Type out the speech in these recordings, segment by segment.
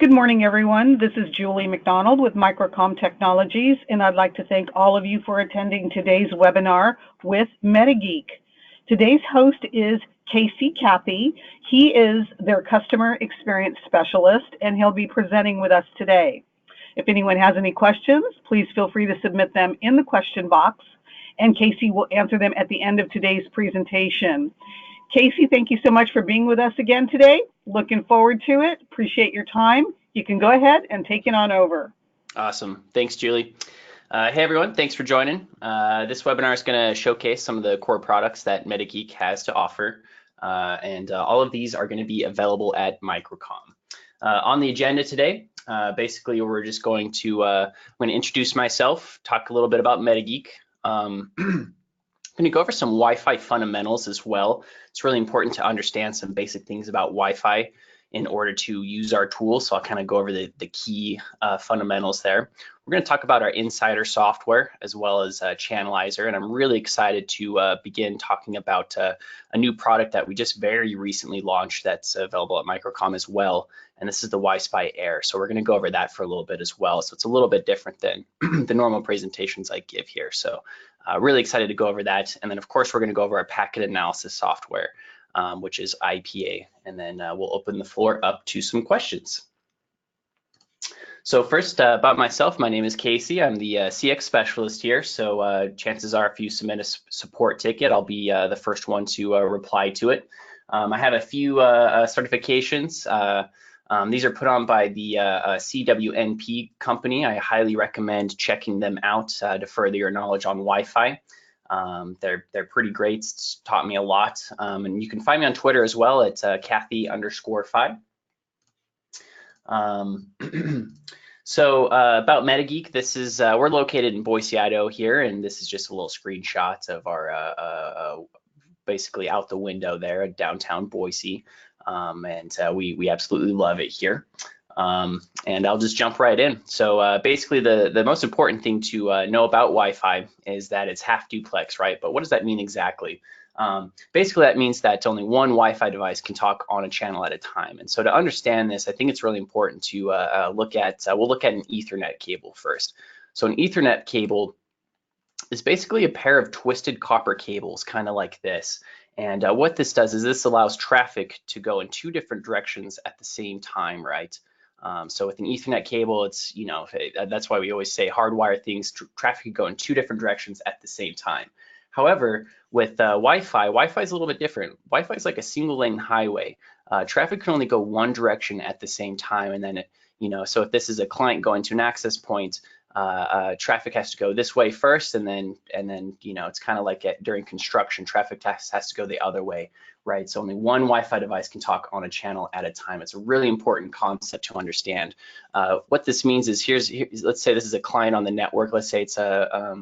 Good morning, everyone. This is Julie McDonald with Microcom Technologies, and I'd like to thank all of you for attending today's webinar with MetaGeek. Today's host is Casey Cathy. He is their customer experience specialist, and he'll be presenting with us today. If anyone has any questions, please feel free to submit them in the question box, and Casey will answer them at the end of today's presentation. Casey, thank you so much for being with us again today. Looking forward to it. Appreciate your time. You can go ahead and take it on over. Awesome. Thanks, Julie. Hey, everyone. Thanks for joining. This webinar is going to showcase some of the core products that MetaGeek has to offer, and all of these are going to be available at Microcom. On the agenda today, basically, we're just going to I'm going to introduce myself, talk a little bit about MetaGeek. I'm going to go over some Wi-Fi fundamentals as well. It's really important to understand some basic things about Wi-Fi in order to use our tools. So I'll kind of go over the key fundamentals there. We're going to talk about our Insider software as well as Channelizer, and I'm really excited to begin talking about a new product that we just very recently launched that's available at Microcom as well, and this is the YSpy Air. So we're going to go over that for a little bit as well. So it's a little bit different than the normal presentations I give here. So really excited to go over that, and then of course we're going to go over our packet analysis software, which is IPA, and then we'll open the floor up to some questions. So first, about myself, my name is Casey. I'm the CX specialist here. So chances are if you submit a support ticket, I'll be the first one to reply to it. I have a few certifications. These are put on by the CWNP company. I highly recommend checking them out to further your knowledge on Wi-Fi. They're pretty great. It's taught me a lot. And you can find me on Twitter as well at Cathy_5. So about MetaGeek, this is we're located in Boise, Idaho here, and this is just a little screenshot of our basically out the window there at downtown Boise, and we absolutely love it here. And I'll just jump right in. So basically the most important thing to know about Wi-Fi is that it's half duplex, right? But what does that mean exactly? Basically that means that only one Wi-Fi device can talk on a channel at a time. And so to understand this, I think it's really important to look at, we'll look at an Ethernet cable first. So an Ethernet cable is basically a pair of twisted copper cables, kind of like this. And what this does is this allows traffic to go in two different directions at the same time, right? So with an Ethernet cable, it's, you know, that's why we always say hardwire things, traffic can go in two different directions at the same time. However, with Wi-Fi is a little bit different. Wi-Fi is like a single lane highway. Traffic can only go one direction at the same time. And then, you know, so if this is a client going to an access point, traffic has to go this way first, and then you know, it's kind of like during construction, traffic has to go the other way, right? So only one Wi-Fi device can talk on a channel at a time. It's a really important concept to understand. What this means is let's say this is a client on the network. Let's say it's a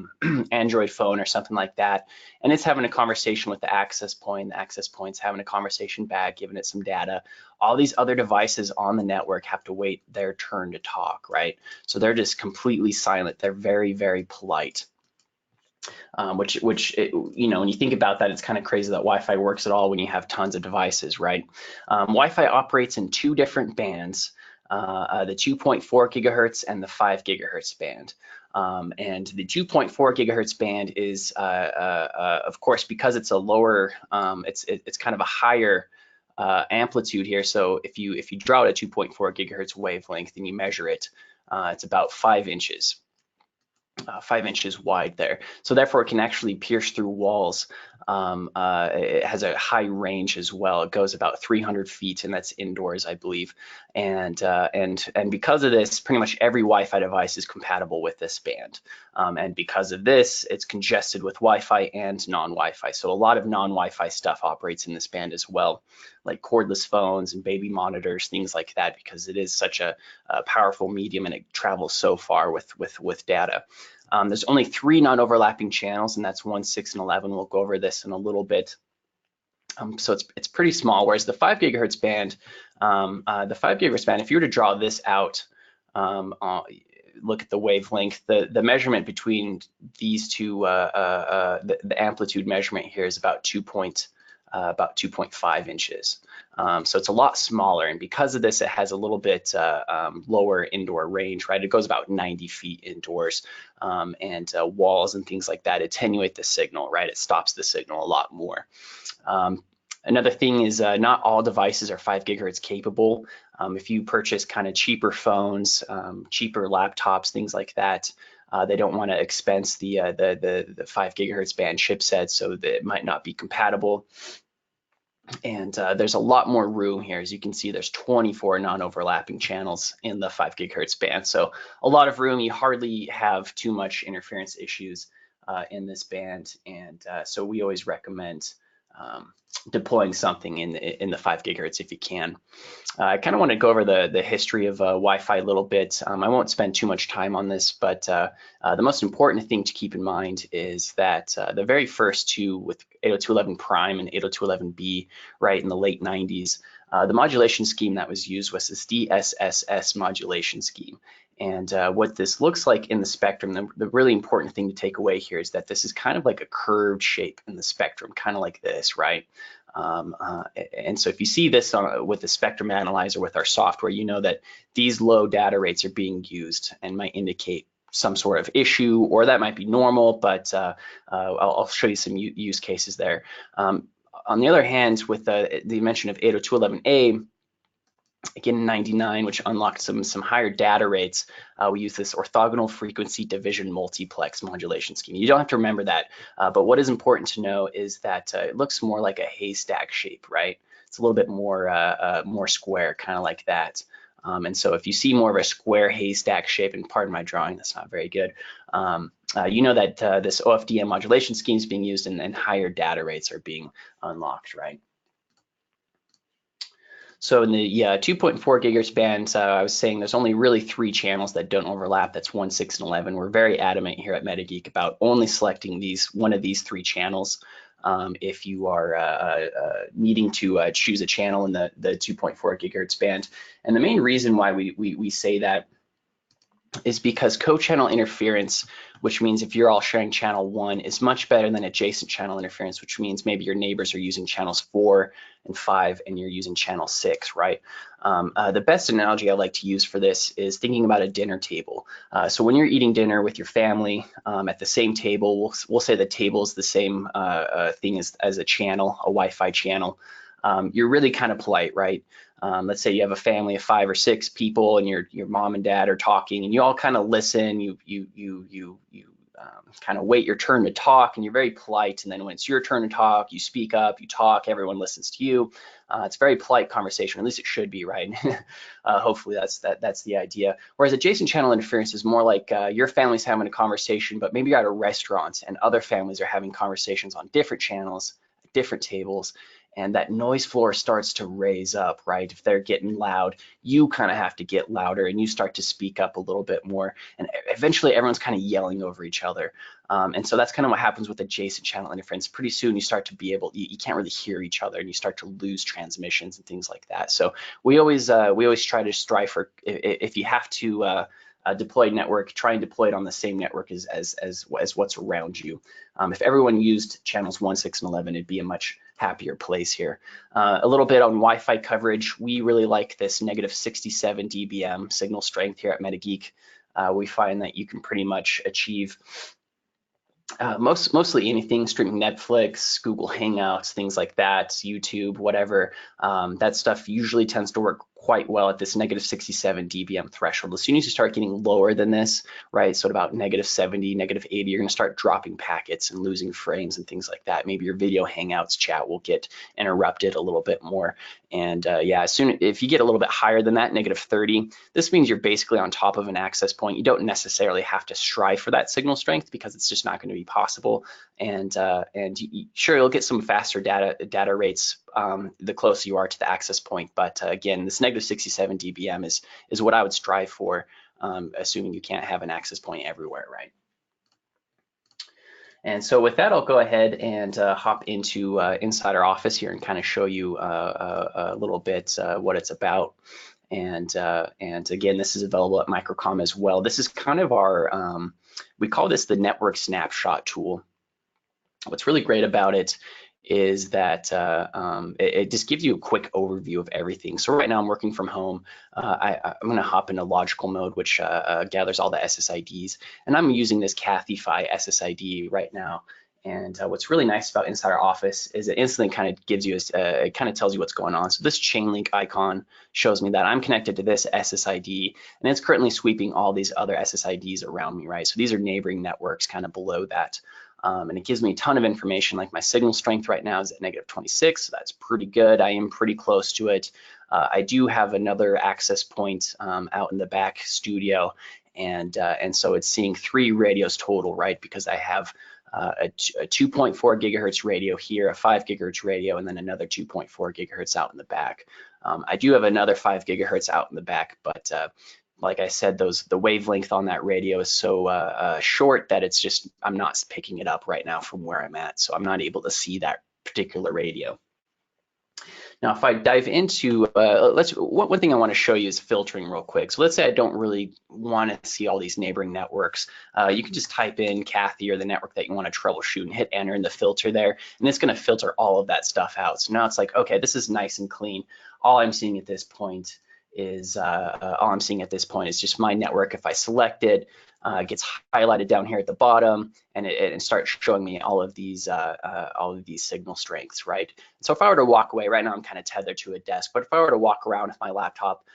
Android phone or something like that, and it's having a conversation with the access point. The access point's having a conversation back, giving it some data. All these other devices on the network have to wait their turn to talk, right? So they're just completely silent. They're very, very polite. You know, when you think about that, it's kind of crazy that Wi-Fi works at all when you have tons of devices, right? Wi-Fi operates in two different bands, the 2.4 gigahertz and the 5 gigahertz band. And the 2.4 gigahertz band is, of course, because it's a lower, it's kind of a higher amplitude here. So if you draw out a 2.4 gigahertz wavelength and you measure it, it's about 5 inches. 5 inches wide there. So therefore it can actually pierce through walls. It has a high range as well. It goes about 300 feet, and that's indoors, I believe. And because of this, pretty much every Wi-Fi device is compatible with this band. And because of this, it's congested with Wi-Fi and non-Wi-Fi. So a lot of non-Wi-Fi stuff operates in this band as well, like cordless phones and baby monitors, things like that, because it is such a powerful medium and it travels so far with data. There's only 3 non-overlapping channels, and that's 1, 6, and 11. We'll go over this in a little bit. So it's pretty small, whereas the 5 gigahertz band, if you were to draw this out, look at the wavelength, the measurement between these two, the amplitude measurement here is about 2.2 about 2.5 inches. So it's a lot smaller, and because of this, it has a little bit lower indoor range, right? It goes about 90 feet indoors, and walls and things like that attenuate the signal, right? It stops the signal a lot more. Another thing is not all devices are 5 gigahertz capable. If you purchase kind of cheaper phones, cheaper laptops, things like that, they don't want to expense the 5 gigahertz band chipset, so that it might not be compatible. And there's a lot more room here. As you can see, there's 24 non-overlapping channels in the 5 gigahertz band. So a lot of room. You hardly have too much interference issues in this band. And so we always recommend deploying something in the 5 gigahertz if you can. I kind of want to go over the history of Wi-Fi a little bit. I won't spend too much time on this, but the most important thing to keep in mind is that the very first two, with 802.11 prime and 802.11b, right, in the late 90s, the modulation scheme that was used was this DSSS modulation scheme. And what this looks like in the spectrum, the really important thing to take away here is that this is kind of like a curved shape in the spectrum, kind of like this, right? And so if you see this with the spectrum analyzer with our software, you know that these low data rates are being used and might indicate some sort of issue, or that might be normal, but I'll show you some use cases there. On the other hand, with the mention of 802.11a, again in 99, which unlocked some higher data rates, we use this orthogonal frequency division multiplex modulation scheme. You don't have to remember that, but what is important to know is that it looks more like a haystack shape, right? It's a little bit more square, kind of like that. And so if you see more of a square haystack shape, and pardon my drawing, that's not very good, you know that this OFDM modulation scheme is being used and higher data rates are being unlocked, right? So in the 2.4 gigahertz band, I was saying there's only really 3 channels that don't overlap. That's 1, 6, and 11. We're very adamant here at MetaGeek about only selecting one of these 3 channels if you are needing to choose a channel in the 2.4 gigahertz band. And the main reason why we say that is because co-channel interference, which means if you're all sharing channel 1, is much better than adjacent channel interference, which means maybe your neighbors are using channels 4 and 5 and you're using channel 6, right? The best analogy I like to use for this is thinking about a dinner table. So when you're eating dinner with your family at the same table, we'll say the table is the same thing as a channel, a Wi-Fi channel. You're really kind of polite, right? Let's say you have a family of 5 or 6 people, and your mom and dad are talking, and you all kind of listen. You kind of wait your turn to talk, and you're very polite. And then when it's your turn to talk, you speak up, you talk, everyone listens to you. It's a very polite conversation, at least it should be, right? Hopefully that's the idea. Whereas adjacent channel interference is more like your family's having a conversation, but maybe you're at a restaurant and other families are having conversations on different channels, different tables. And that noise floor starts to raise up, right? If they're getting loud, you kind of have to get louder and you start to speak up a little bit more. And eventually everyone's kind of yelling over each other. And so that's kind of what happens with adjacent channel interference. Pretty soon you start to be able, you can't really hear each other and you start to lose transmissions and things like that. So we always try to strive for, if you have to deploy network, try and deploy it on the same network as what's around you. If everyone used channels 1, 6, and 11, it'd be a much happier place here. A little bit on Wi-Fi coverage. We really like this negative 67 dBm signal strength here at MetaGeek. We find that you can pretty much achieve mostly anything, streaming Netflix, Google Hangouts, things like that, YouTube, whatever. That stuff usually tends to work quite well at this negative 67 dBm threshold. As soon as you start getting lower than this, right, so at about negative 70, negative 80, you're going to start dropping packets and losing frames and things like that. Maybe your video Hangouts chat will get interrupted a little bit more. And yeah, if you get a little bit higher than that, negative 30, this means you're basically on top of an access point. You don't necessarily have to strive for that signal strength because it's just not going to be possible. And sure, you'll get some faster data rates the closer you are to the access point. But again, this negative 67 dBm is what I would strive for, assuming you can't have an access point everywhere, right? And so with that, I'll go ahead and hop into inside our office here and kind of show you a little bit what it's about. And again, this is available at Microcom as well. This is kind of our, we call this the network snapshot tool. What's really great about it is that it just gives you a quick overview of everything. So right now I'm working from home. I'm going to hop into logical mode, which gathers all the SSIDs, and I'm using this CathyFi SSID right now. And what's really nice about inside our office is it instantly kind of gives you, it kind of tells you what's going on. So this chain link icon shows me that I'm connected to this SSID, and it's currently sweeping all these other SSIDs around me, right? So these are neighboring networks kind of below that. And it gives me a ton of information, like my signal strength right now is at -26, so that's pretty good. I am pretty close to it. I do have another access point out in the back studio, and so it's seeing 3 radios total, right? Because I have a 2.4 gigahertz radio here, a 5 gigahertz radio, and then another 2.4 gigahertz out in the back. I do have another 5 gigahertz out in the back, but like I said, the wavelength on that radio is so short that it's just, I'm not picking it up right now from where I'm at, so I'm not able to see that particular radio. Now, if I dive into, one thing I want to show you is filtering real quick. So let's say I don't really want to see all these neighboring networks. You can just type in Cathy or the network that you want to troubleshoot and hit enter in the filter there, and it's going to filter all of that stuff out. So now it's like, okay, this is nice and clean. All I'm seeing at this point is just my network. If I select it, it gets highlighted down here at the bottom, and it starts showing me all of these signal strengths, right? So if I were to walk away, right now I'm kind of tethered to a desk, but if I were to walk around with my laptop,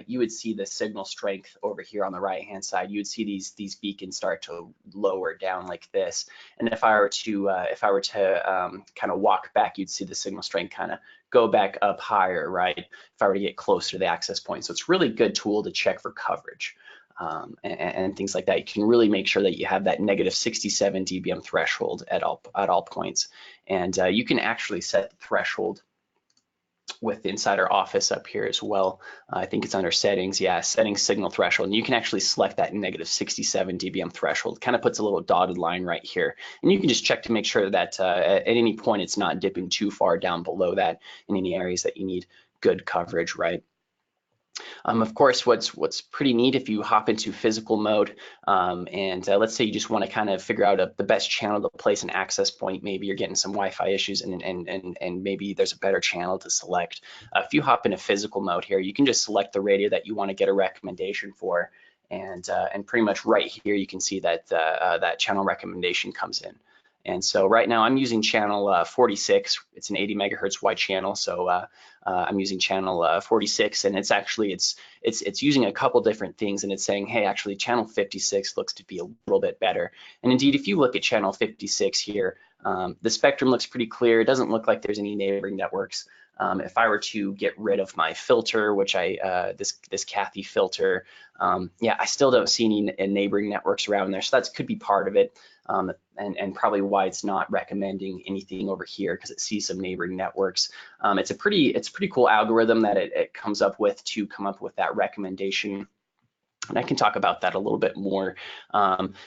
you would see the signal strength over here on the right hand side. You would see these beacons start to lower down like this, and if I were to kind of walk back, you'd see the signal strength kind of go back up higher, right? If I were to get closer to the access point. So it's really good tool to check for coverage and things like that. You can really make sure that you have that -67 dBm threshold at all points. And you can actually set the threshold with inside our office up here as well. I think it's under settings, yeah, setting signal threshold. And you can actually select that -67 dBm threshold. It kind of puts a little dotted line right here. And you can just check to make sure that at any point it's not dipping too far down below that in any areas that you need good coverage, right? Of course, what's pretty neat if you hop into physical mode and let's say you just want to kind of figure out the best channel to place an access point. Maybe you're getting some Wi-Fi issues and maybe there's a better channel to select. If you hop into physical mode here, you can just select the radio that you want to get a recommendation for, and pretty much right here you can see that that channel recommendation comes in. And so right now I'm using channel 46. It's an 80 megahertz wide channel, so I'm using channel 46, and it's actually it's using a couple different things, and it's saying, hey, actually channel 56 looks to be a little bit better. And indeed, if you look at channel 56 here, the spectrum looks pretty clear. It doesn't look like there's any neighboring networks. If I were to get rid of my filter, which this Cathy filter, yeah, I still don't see any neighboring networks around there, so that could be part of it. And probably why it's not recommending anything over here, because it sees some neighboring networks. It's a pretty cool algorithm that it comes up with to come up with that recommendation. And I can talk about that a little bit more.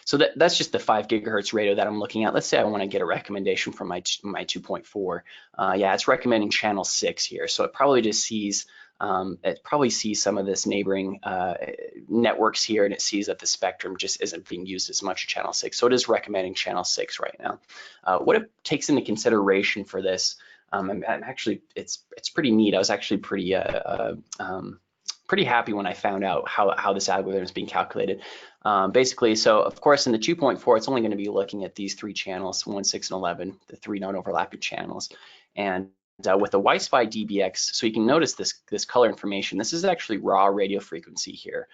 So that's just the 5 gigahertz radio that I'm looking at. Let's say I want to get a recommendation from my 2.4. Yeah, it's recommending channel 6 here. So it probably just sees some of this neighboring networks here, and it sees that the spectrum just isn't being used as much as channel 6. So it is recommending channel 6 right now. What it takes into consideration for this, I'm actually, it's pretty neat. I was actually pretty happy when I found out how this algorithm is being calculated. Basically, so of course in the 2.4, it's only going to be looking at these 3 channels, 1, 6, and 11, the 3 non-overlapping channels. And with the YSpy DBX, so you can notice this color information. This is actually raw radio frequency here.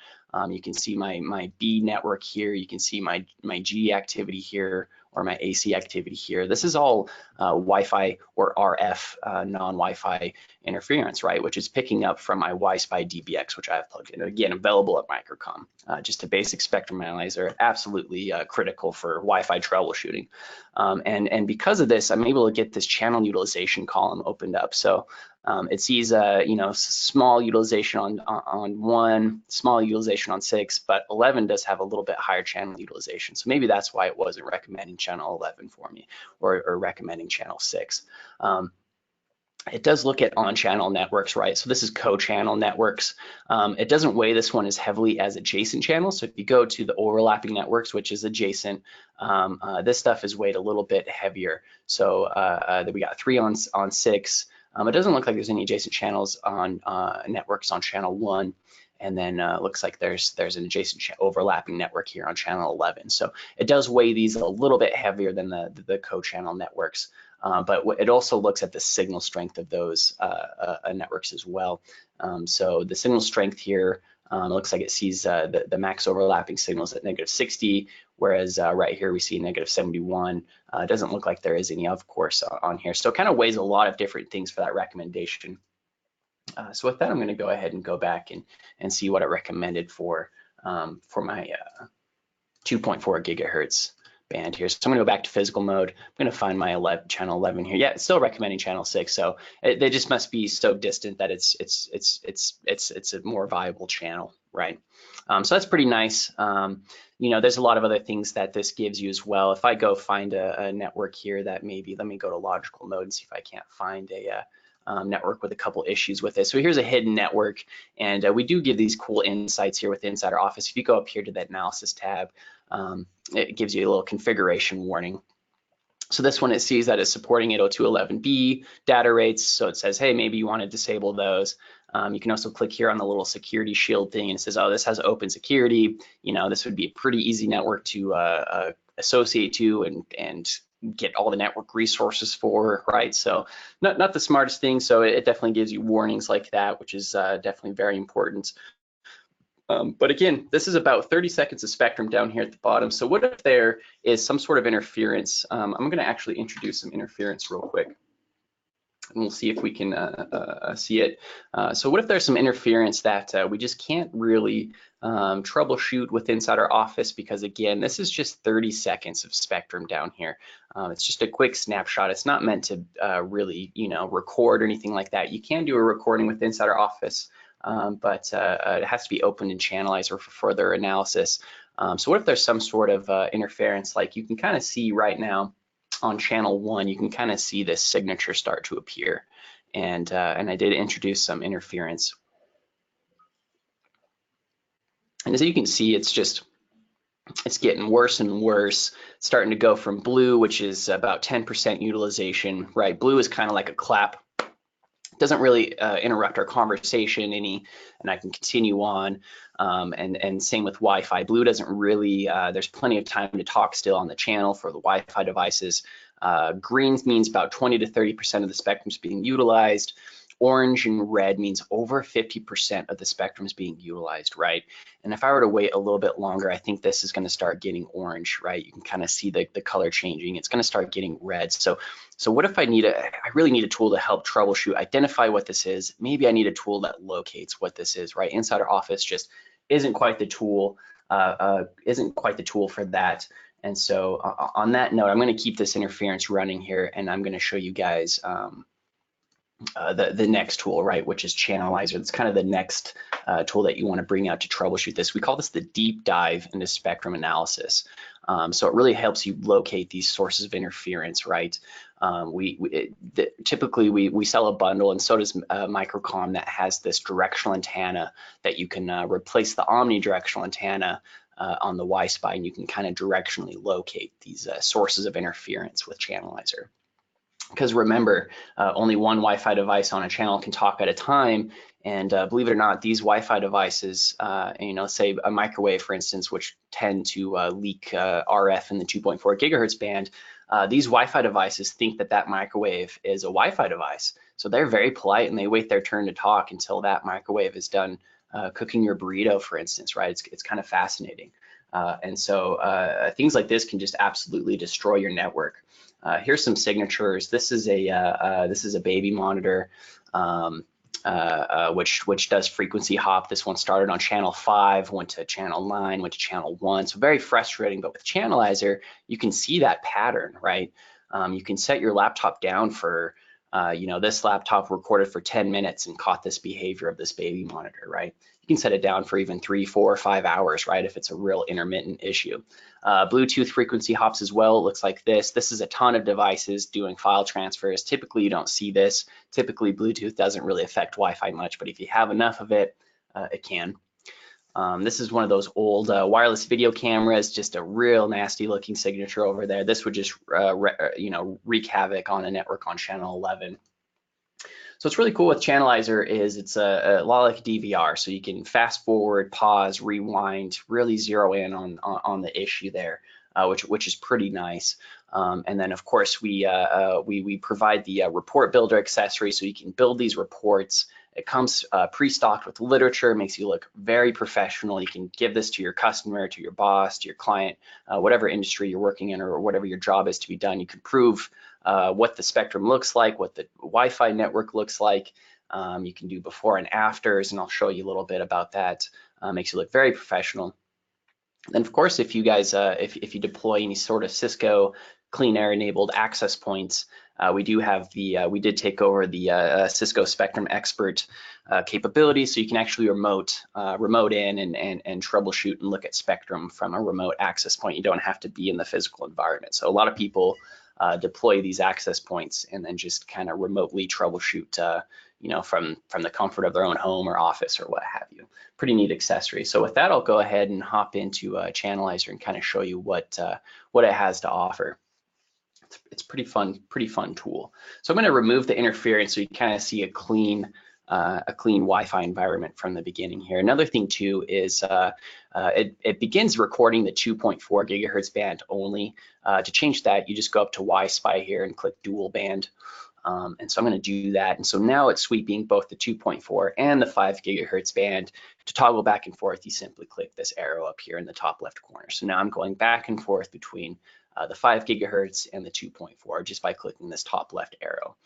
You can see my B network here. You can see my G activity here, or my AC activity here. This is all Wi-Fi or RF non-Wi-Fi interference, right? Which is picking up from my YSpy DBX, which I have plugged in. Again, available at Microcom. Just a basic spectrum analyzer, absolutely critical for Wi-Fi troubleshooting. And because of this, I'm able to get this channel utilization column opened up. So it sees small utilization on 1, small utilization on 6, but 11 does have a little bit higher channel utilization. So maybe that's why it wasn't recommending channel 11 for me, or recommending channel 6. it does look at on-channel networks, right? So this is co-channel networks. It doesn't weigh this one as heavily as adjacent channels. So if you go to the overlapping networks, which is adjacent, this stuff is weighed a little bit heavier. So we got 3 on 6. It doesn't look like there's any adjacent channels on networks on channel 1. And then looks like there's an adjacent overlapping network here on channel 11. So it does weigh these a little bit heavier than the co-channel networks. But it also looks at the signal strength of those networks as well. So the signal strength here looks like it sees the max overlapping signals at -60, whereas right here we see -71. It doesn't look like there is any, of course, on here. So it kind of weighs a lot of different things for that recommendation. So with that, I'm going to go ahead and go back and see what it recommended for my 2.4 gigahertz band here. So I'm going to go back to physical mode. I'm going to find my channel 11 here. Yeah, it's still recommending channel 6. So they just must be so distant that it's a more viable channel, right? So that's pretty nice. You know, there's a lot of other things that this gives you as well. If I go find a network here that maybe, let me go to logical mode and see if I can't find a network with a couple issues with it. So here's a hidden network, and we do give these cool insights here with Insider Office. If you go up here to that analysis tab, it gives you a little configuration warning. So this one, it sees that it's supporting 802.11b data rates. So it says, hey, maybe you want to disable those. You can also click here on the little security shield thing, and it says, oh, this has open security. You know, this would be a pretty easy network to associate to and get all the network resources for, right? So not the smartest thing. So it definitely gives you warnings like that, which is definitely very important. But again, this is about 30 seconds of spectrum down here at the bottom. So what if there is some sort of interference? I'm going to actually introduce some interference real quick, and we'll see if we can see it. So what if there's some interference that we just can't really troubleshoot with Insider Office, because again, this is just 30 seconds of spectrum down here. It's just a quick snapshot. It's not meant to really, you know, record or anything like that. You can do a recording with Insider Office, but it has to be opened in Channelizer for further analysis. So what if there's some sort of interference, like you can kind of see right now on channel 1, you can kind of see this signature start to appear, and I did introduce some interference. And as you can see, it's getting worse and worse, starting to go from blue, which is about 10% utilization, right? Blue is kind of like a clap. Doesn't really interrupt our conversation any, and I can continue on. And same with Wi-Fi. Blue doesn't really, there's plenty of time to talk still on the channel for the Wi-Fi devices. Green means about 20 to 30% of the spectrum is being utilized. Orange and red means over 50% of the spectrum is being utilized, right? And if I were to wait a little bit longer, I think this is going to start getting orange, right? You can kind of see the color changing. It's going to start getting red. So what if I really need a tool to help troubleshoot, identify what this is? Maybe I need a tool that locates what this is, right? Insider Office just isn't quite the tool, for that. And so on that note, I'm going to keep this interference running here, and I'm going to show you guys the next tool, right, which is Channelizer. It's kind of the next tool that you want to bring out to troubleshoot this. We call this the deep dive into spectrum analysis. So it really helps you locate these sources of interference, right? Typically we sell a bundle, and so does Microcom, that has this directional antenna that you can replace the omnidirectional antenna on the YSpy, and you can kind of directionally locate these sources of interference with Channelizer. Because remember, only one Wi-Fi device on a channel can talk at a time, and believe it or not, these Wi-Fi devices, you know, say a microwave, for instance, which tend to leak RF in the 2.4 gigahertz band, these Wi-Fi devices think that microwave is a Wi-Fi device. So they're very polite, and they wait their turn to talk until that microwave is done cooking your burrito, for instance, right? It's kind of fascinating. And so things like this can just absolutely destroy your network. Here's some signatures. This is a baby monitor, which does frequency hop. This one started on channel 5, went to channel 9, went to channel 1. So very frustrating. But with Channelizer, you can see that pattern, right? You can set your laptop down for you know, this laptop recorded for 10 minutes and caught this behavior of this baby monitor, right? You can set it down for even 3, 4, 5 hours, right, if it's a real intermittent issue. Bluetooth frequency hops as well. It looks like this. This is a ton of devices doing file transfers. Typically, you don't see this. Typically, Bluetooth doesn't really affect Wi-Fi much, but if you have enough of it, it can. This is one of those old wireless video cameras, just a real nasty looking signature over there. This would just, you know, wreak havoc on a network on channel 11. So what's really cool with Channelizer is it's a lot like DVR, so you can fast forward, pause, rewind, really zero in on the issue there, which is pretty nice. And then of course we provide the report builder accessory, so you can build these reports. It comes pre-stocked with literature, makes you look very professional. You can give this to your customer, to your boss, to your client, whatever industry you're working in or whatever your job is to be done. You can prove what the spectrum looks like, what the Wi-Fi network looks like. You can do before and afters, and I'll show you a little bit about that. Makes you look very professional. And of course, if you guys, if you deploy any sort of Cisco Clean Air enabled access points, we do have the, we did take over the Cisco Spectrum Expert capability, so you can actually remote in and troubleshoot and look at Spectrum from a remote access point. You don't have to be in the physical environment. So a lot of people deploy these access points and then just kind of remotely troubleshoot, you know, from the comfort of their own home or office or what have you. Pretty neat accessory. So with that, I'll go ahead and hop into Channelizer and kind of show you what it has to offer. It's pretty fun tool. So I'm going to remove the interference so you kind of see a clean Wi-Fi environment from the beginning here. Another thing too is it begins recording the 2.4 gigahertz band only. To change that, you just go up to YSpy here and click dual band. And so I'm going to do that. And so now it's sweeping both the 2.4 and the 5 gigahertz band. To toggle back and forth, you simply click this arrow up here in the top left corner. So now I'm going back and forth between the 5 gigahertz and the 2.4 just by clicking this top left arrow.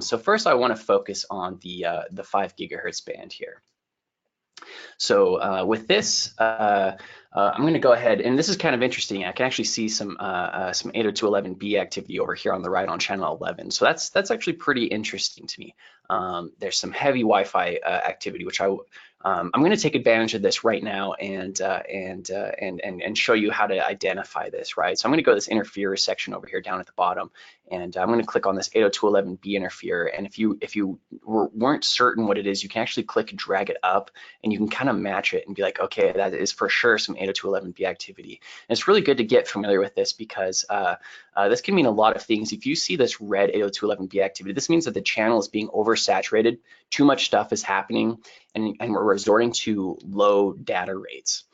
So first I want to focus on the 5 gigahertz band here. So with this, I'm going to go ahead, and this is kind of interesting. I can actually see some 802.11b activity over here on the right on channel 11. So that's actually pretty interesting to me. There's some heavy Wi-Fi activity, which I'm going to take advantage of this right now and show you how to identify this, right? So I'm going to go to this interferer section over here down at the bottom, and I'm going to click on this 802.11b interferer. And if you weren't certain what it is, you can actually click and drag it up, and you can kind of match it and be like, okay, that is for sure some 802.11b activity. And it's really good to get familiar with this because this can mean a lot of things. If you see this red 802.11b activity, this means that the channel is being oversaturated. Too much stuff is happening, and we're resorting to low data rates.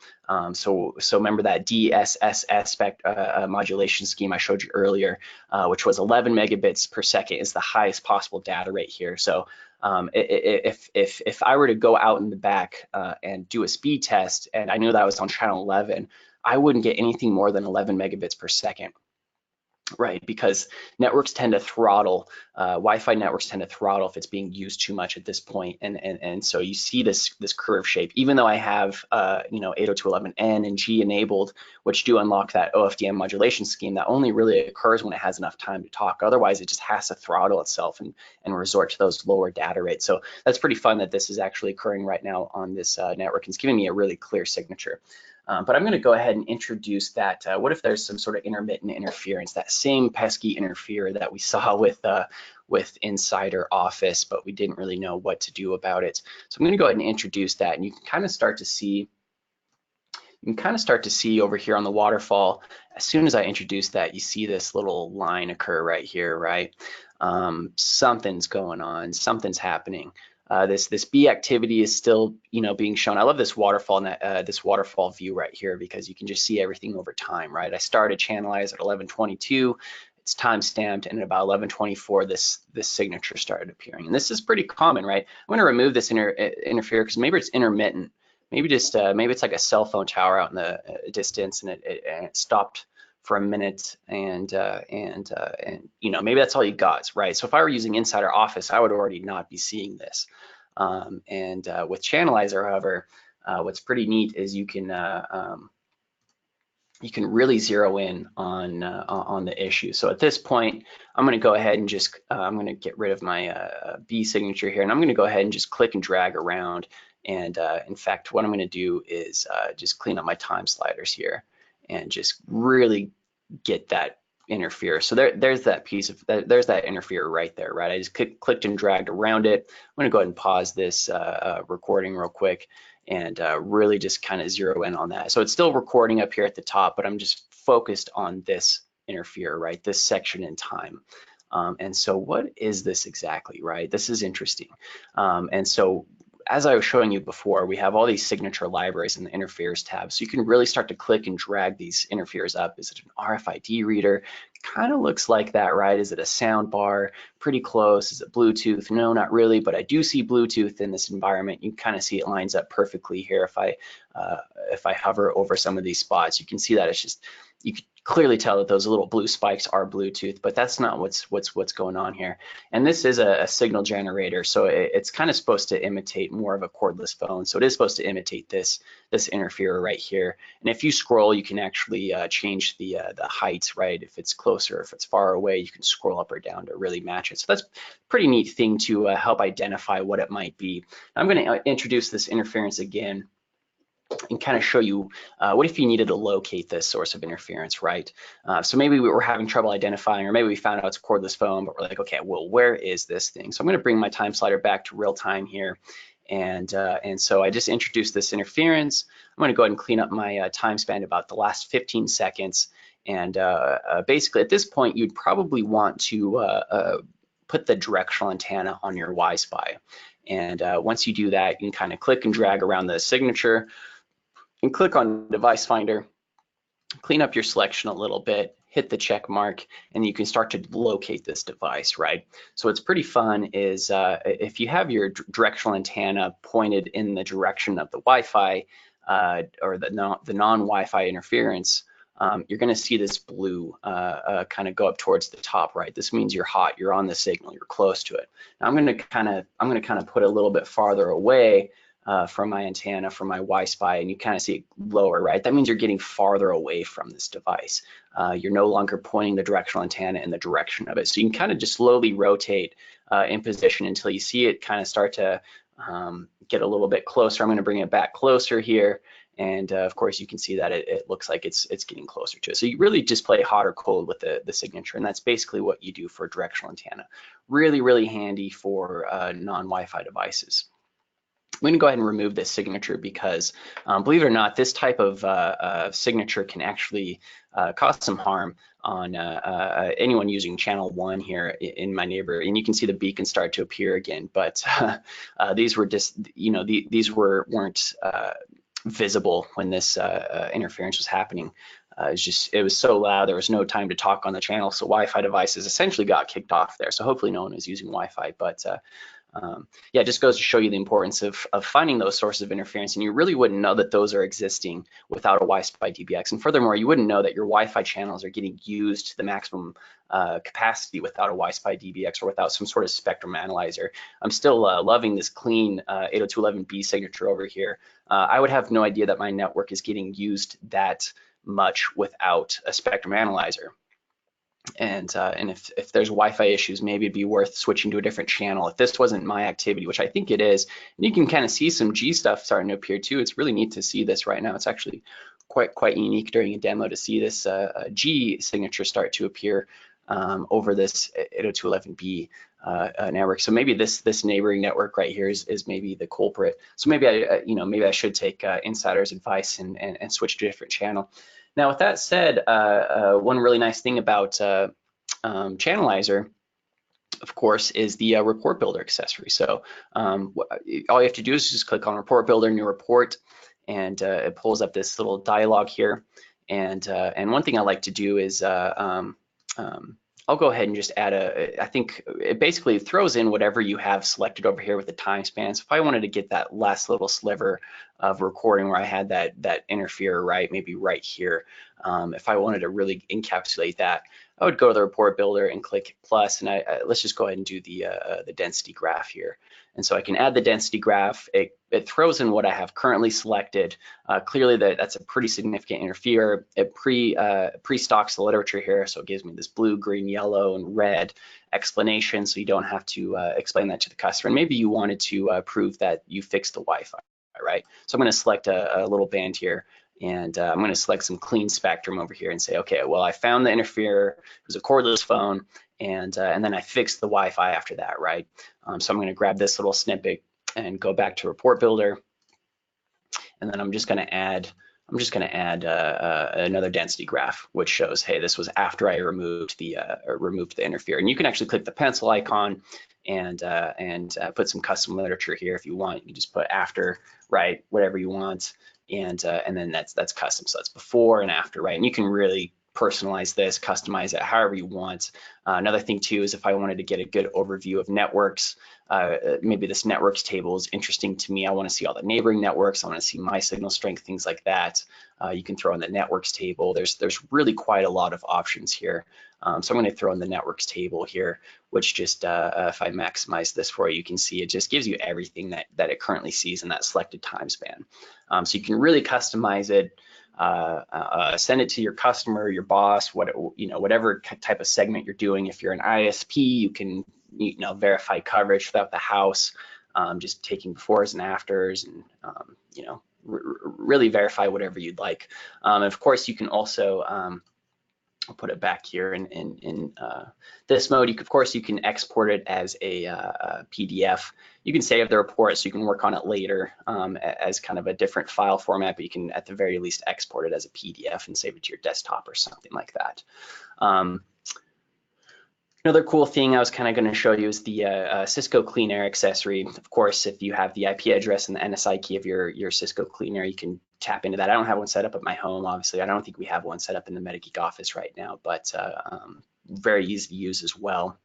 So remember that DSSS modulation scheme I showed you earlier, which was 11 megabits per second is the highest possible data rate here. So if I were to go out in the back and do a speed test, and I knew that I was on channel 11, I wouldn't get anything more than 11 megabits per second. Right, because networks tend to throttle, Wi-Fi networks tend to throttle if it's being used too much at this point, and so you see this curve shape. Even though I have you know 802.11n and G enabled, which do unlock that OFDM modulation scheme, that only really occurs when it has enough time to talk. Otherwise, it just has to throttle itself and resort to those lower data rates. So that's pretty fun that this is actually occurring right now on this network. It's giving me a really clear signature. But I'm going to go ahead and introduce that. What if there's some sort of intermittent interference, that same pesky interferer that we saw with Insider Office, but we didn't really know what to do about it. So I'm going to go ahead and introduce that, and you can kind of start to see. You can kind of start to see over here on the waterfall. As soon as I introduce that, you see this little line occur right here, right? Something's going on. Something's happening. This B activity is still, you know, being shown. I love this waterfall view right here because you can just see everything over time, right? I started Channelize at 11:22. It's time stamped, and at about 11:24, this signature started appearing. And this is pretty common, right? I'm going to remove this interferer because maybe it's intermittent. Maybe just maybe it's like a cell phone tower out in the distance, and it stopped for a minute, and you know, maybe that's all you got, right? So if I were using Insider Office, I would already not be seeing this. With Channelizer, however, what's pretty neat is you can you can really zero in on the issue. So at this point, I'm going to go ahead and just I'm going to get rid of my B signature here, and I'm going to go ahead and just click and drag around. And in fact, what I'm going to do is just clean up my time sliders here and just really get that interfere. So there's that piece of there's that interfere right there, right? I just clicked and dragged around it. I'm going to go ahead and pause this recording real quick and really just kind of zero in on that. So it's still recording up here at the top, but I'm just focused on this interfere, right? This section in time. And so what is this exactly, right? This is interesting. And so as I was showing you before, we have all these signature libraries in the interferes tab. So you can really start to click and drag these interferes up. Is it an RFID reader? Kind of looks like that, right? Is it a sound bar? Pretty close. Is it Bluetooth? No, not really, but I do see Bluetooth in this environment. You can kind of see it lines up perfectly here. If I hover over some of these spots, you can see that it's just, you can clearly tell that those little blue spikes are Bluetooth, but that's not what's going on here. And this is a signal generator, so it's kind of supposed to imitate more of a cordless phone. So it is supposed to imitate this interferer right here. And if you scroll, you can actually change the height, right? If it's closer, if it's far away, you can scroll up or down to really match it. So that's a pretty neat thing to help identify what it might be. I'm going to introduce this interference again and kind of show you what if you needed to locate this source of interference, right? So maybe we were having trouble identifying, or maybe we found out it's a cordless phone, but we're like, okay, well, where is this thing? So I'm going to bring my time slider back to real time here. And so I just introduced this interference. I'm going to go ahead and clean up my time span about the last 15 seconds. And basically at this point, you'd probably want to put the directional antenna on your YSpy. And once you do that, you can kind of click and drag around the signature and click on device finder, clean up your selection a little bit, hit the check mark, and you can start to locate this device, right? So what's pretty fun is if you have your directional antenna pointed in the direction of the Wi-Fi or the non-Wi-Fi interference, you're going to see this blue kind of go up towards the top, right? This means you're hot, you're on the signal, you're close to it. Now I'm going to kind of put it a little bit farther away from my antenna, from my YSpy, and you kind of see it lower, right? That means you're getting farther away from this device. You're no longer pointing the directional antenna in the direction of it. So you can kind of just slowly rotate in position until you see it kind of start to get a little bit closer. I'm going to bring it back closer here. And of course, you can see that it looks like it's getting closer to it. So you really just play hot or cold with the signature, and that's basically what you do for a directional antenna. Really, really handy for non-Wi-Fi devices. I'm going to go ahead and remove this signature because, believe it or not, this type of signature can actually cause some harm on anyone using channel 1 here in my neighborhood. And you can see the beacon start to appear again, but these were just, these weren't visible when this interference was happening. It was so loud, there was no time to talk on the channel, so Wi-Fi devices essentially got kicked off there. So hopefully no one was using Wi-Fi, but yeah, it just goes to show you the importance of finding those sources of interference, and you really wouldn't know that those are existing without a YSpy DBX. And furthermore, you wouldn't know that your Wi-Fi channels are getting used to the maximum capacity without a YSpy DBX or without some sort of spectrum analyzer. I'm still loving this clean 802.11b signature over here. I would have no idea that my network is getting used that much without a spectrum analyzer. And if there's Wi-Fi issues, maybe it'd be worth switching to a different channel. If this wasn't my activity, which I think it is, and you can kind of see some G stuff starting to appear too. It's really neat to see this right now. It's actually quite unique during a demo to see this G signature start to appear over this 802.11b network. So maybe this neighboring network right here is maybe the culprit. So maybe I should take insider's advice and switch to a different channel. Now, with that said, one really nice thing about Channelizer, of course, is the report builder accessory. So all you have to do is just click on report builder, new report, and it pulls up this little dialog here. And one thing I like to do is I'll go ahead and just add I think it basically throws in whatever you have selected over here with the time span. So if I wanted to get that last little sliver of recording where I had that interfere, right, maybe right here, if I wanted to really encapsulate that, I would go to the report builder and click plus, and let's just go ahead and do the density graph here. And so I can add the density graph. It throws in what I have currently selected. Clearly that's a pretty significant interferer. It pre-stocks the literature here, so it gives me this blue, green, yellow, and red explanation, so you don't have to explain that to the customer. And maybe you wanted to prove that you fixed the Wi-Fi, right? So I'm going to select a little band here, and I'm going to select some clean spectrum over here and say, okay, well, I found the interferer. It was a cordless phone, and then I fixed the Wi-Fi after that, right? So I'm going to grab this little snippet and go back to report builder, and then I'm just going to add another density graph, which shows, hey, this was after I removed the interferer. And you can actually click the pencil icon and put some custom literature here if you want. You can just put after, right, whatever you want, and then that's custom. So that's before and after, right? And you can really personalize this, customize it however you want. Another thing too is if I wanted to get a good overview of networks, maybe this networks table is interesting to me. I want to see all the neighboring networks. I want to see my signal strength, things like that. You can throw in the networks table. There's really quite a lot of options here. So I'm going to throw in the networks table here, which just if I maximize this for you, you can see it just gives you everything that it currently sees in that selected time span. So you can really customize it. Send it to your customer, your boss, whatever type of segment you're doing. If you're an ISP, you can verify coverage throughout the house, just taking befores and afters, and really verify whatever you'd like. And of course, you can also I'll put it back here in this mode. Of course, you can export it as a PDF. You can save the report so you can work on it later as kind of a different file format, but you can at the very least export it as a PDF and save it to your desktop or something like that. Another cool thing I was kind of going to show you is the Cisco Clean Air accessory. Of course, if you have the IP address and the NSI key of your Cisco Clean Air, you can tap into that. I don't have one set up at my home, obviously. I don't think we have one set up in the MetaGeek office right now, but very easy to use as well.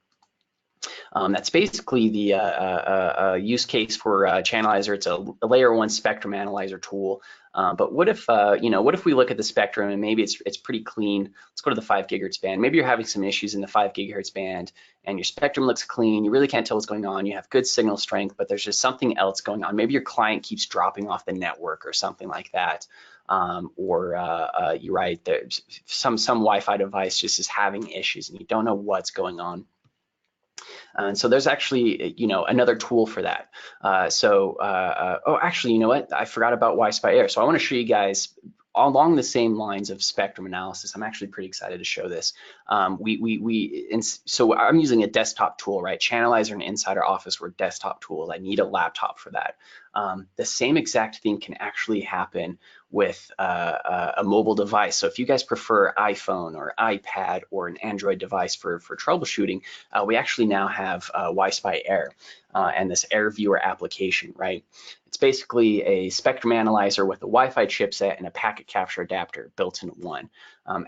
That's basically the use case for Channelizer. It's a layer 1 spectrum analyzer tool. But what if what if we look at the spectrum and maybe it's pretty clean? Let's go to the 5 gigahertz band. Maybe you're having some issues in the 5 gigahertz band and your spectrum looks clean. You really can't tell what's going on. You have good signal strength, but there's just something else going on. Maybe your client keeps dropping off the network or something like that. You're right, there's some Wi-Fi device just is having issues and you don't know what's going on. And so there's actually, another tool for that. Oh, actually, you know what? I forgot about YSpy Air. So I want to show you guys along the same lines of spectrum analysis. I'm actually pretty excited to show this. So I'm using a desktop tool, right? Channelizer and Insider Office were desktop tools. I need a laptop for that. The same exact thing can actually happen with a mobile device. So if you guys prefer iPhone or iPad or an Android device for troubleshooting, we actually now have YSpy Air and this Air Viewer application, right? It's basically a spectrum analyzer with a Wi-Fi chipset and a packet capture adapter built into one.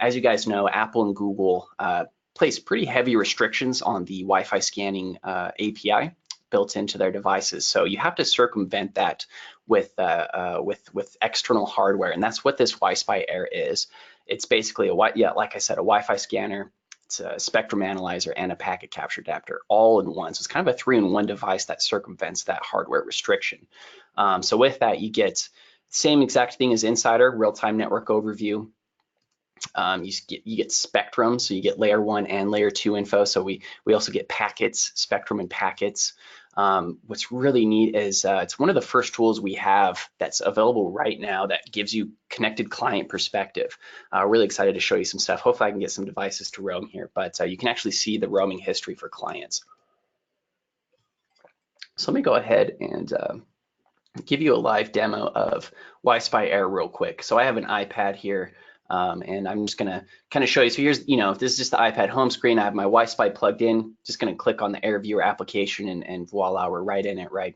As you guys know, Apple and Google place pretty heavy restrictions on the Wi-Fi scanning API built into their devices. So you have to circumvent that with external hardware, and that's what this YSpy Air is. It's basically like I said, a Wi-Fi scanner. It's a spectrum analyzer and a packet capture adapter all in one. So it's kind of a 3-in-1 device that circumvents that hardware restriction. So with that, you get the same exact thing as Insider, real-time network overview. You get spectrum, so you get layer 1 and layer 2 info. So we also get packets, spectrum and packets. What's really neat is it's one of the first tools we have that's available right now that gives you connected client perspective. Really excited to show you some stuff. Hopefully I can get some devices to roam here, but you can actually see the roaming history for clients. So let me go ahead and give you a live demo of YSpy Air real quick. So I have an iPad here. And I'm just gonna kind of show you. So here's, if this is just the iPad home screen, I have my YSpy plugged in, just gonna click on the Air Viewer application and voila, we're right in it, right?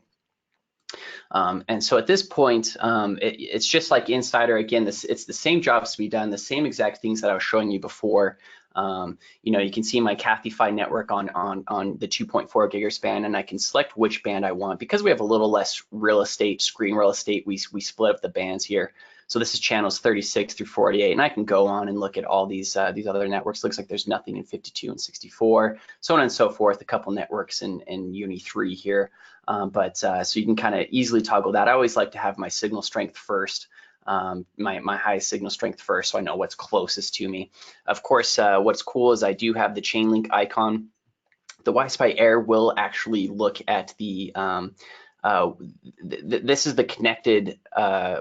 And so at this point, it's just like Insider. Again, it's the same jobs to be done, the same exact things that I was showing you before. You can see my Cathify network on the 2.4 gigahertz band, and I can select which band I want. Because we have a little less real estate, screen real estate, we split up the bands here. So this is channels 36 through 48, and I can go on and look at all these other networks. Looks like there's nothing in 52 and 64, so on and so forth. A couple networks in Uni 3 here, so you can kind of easily toggle that. I always like to have my signal strength first. My highest signal strength first, so I know what's closest to me. Of course, what's cool is I do have the chain link icon. The YSpy Air will actually look at the this is the connected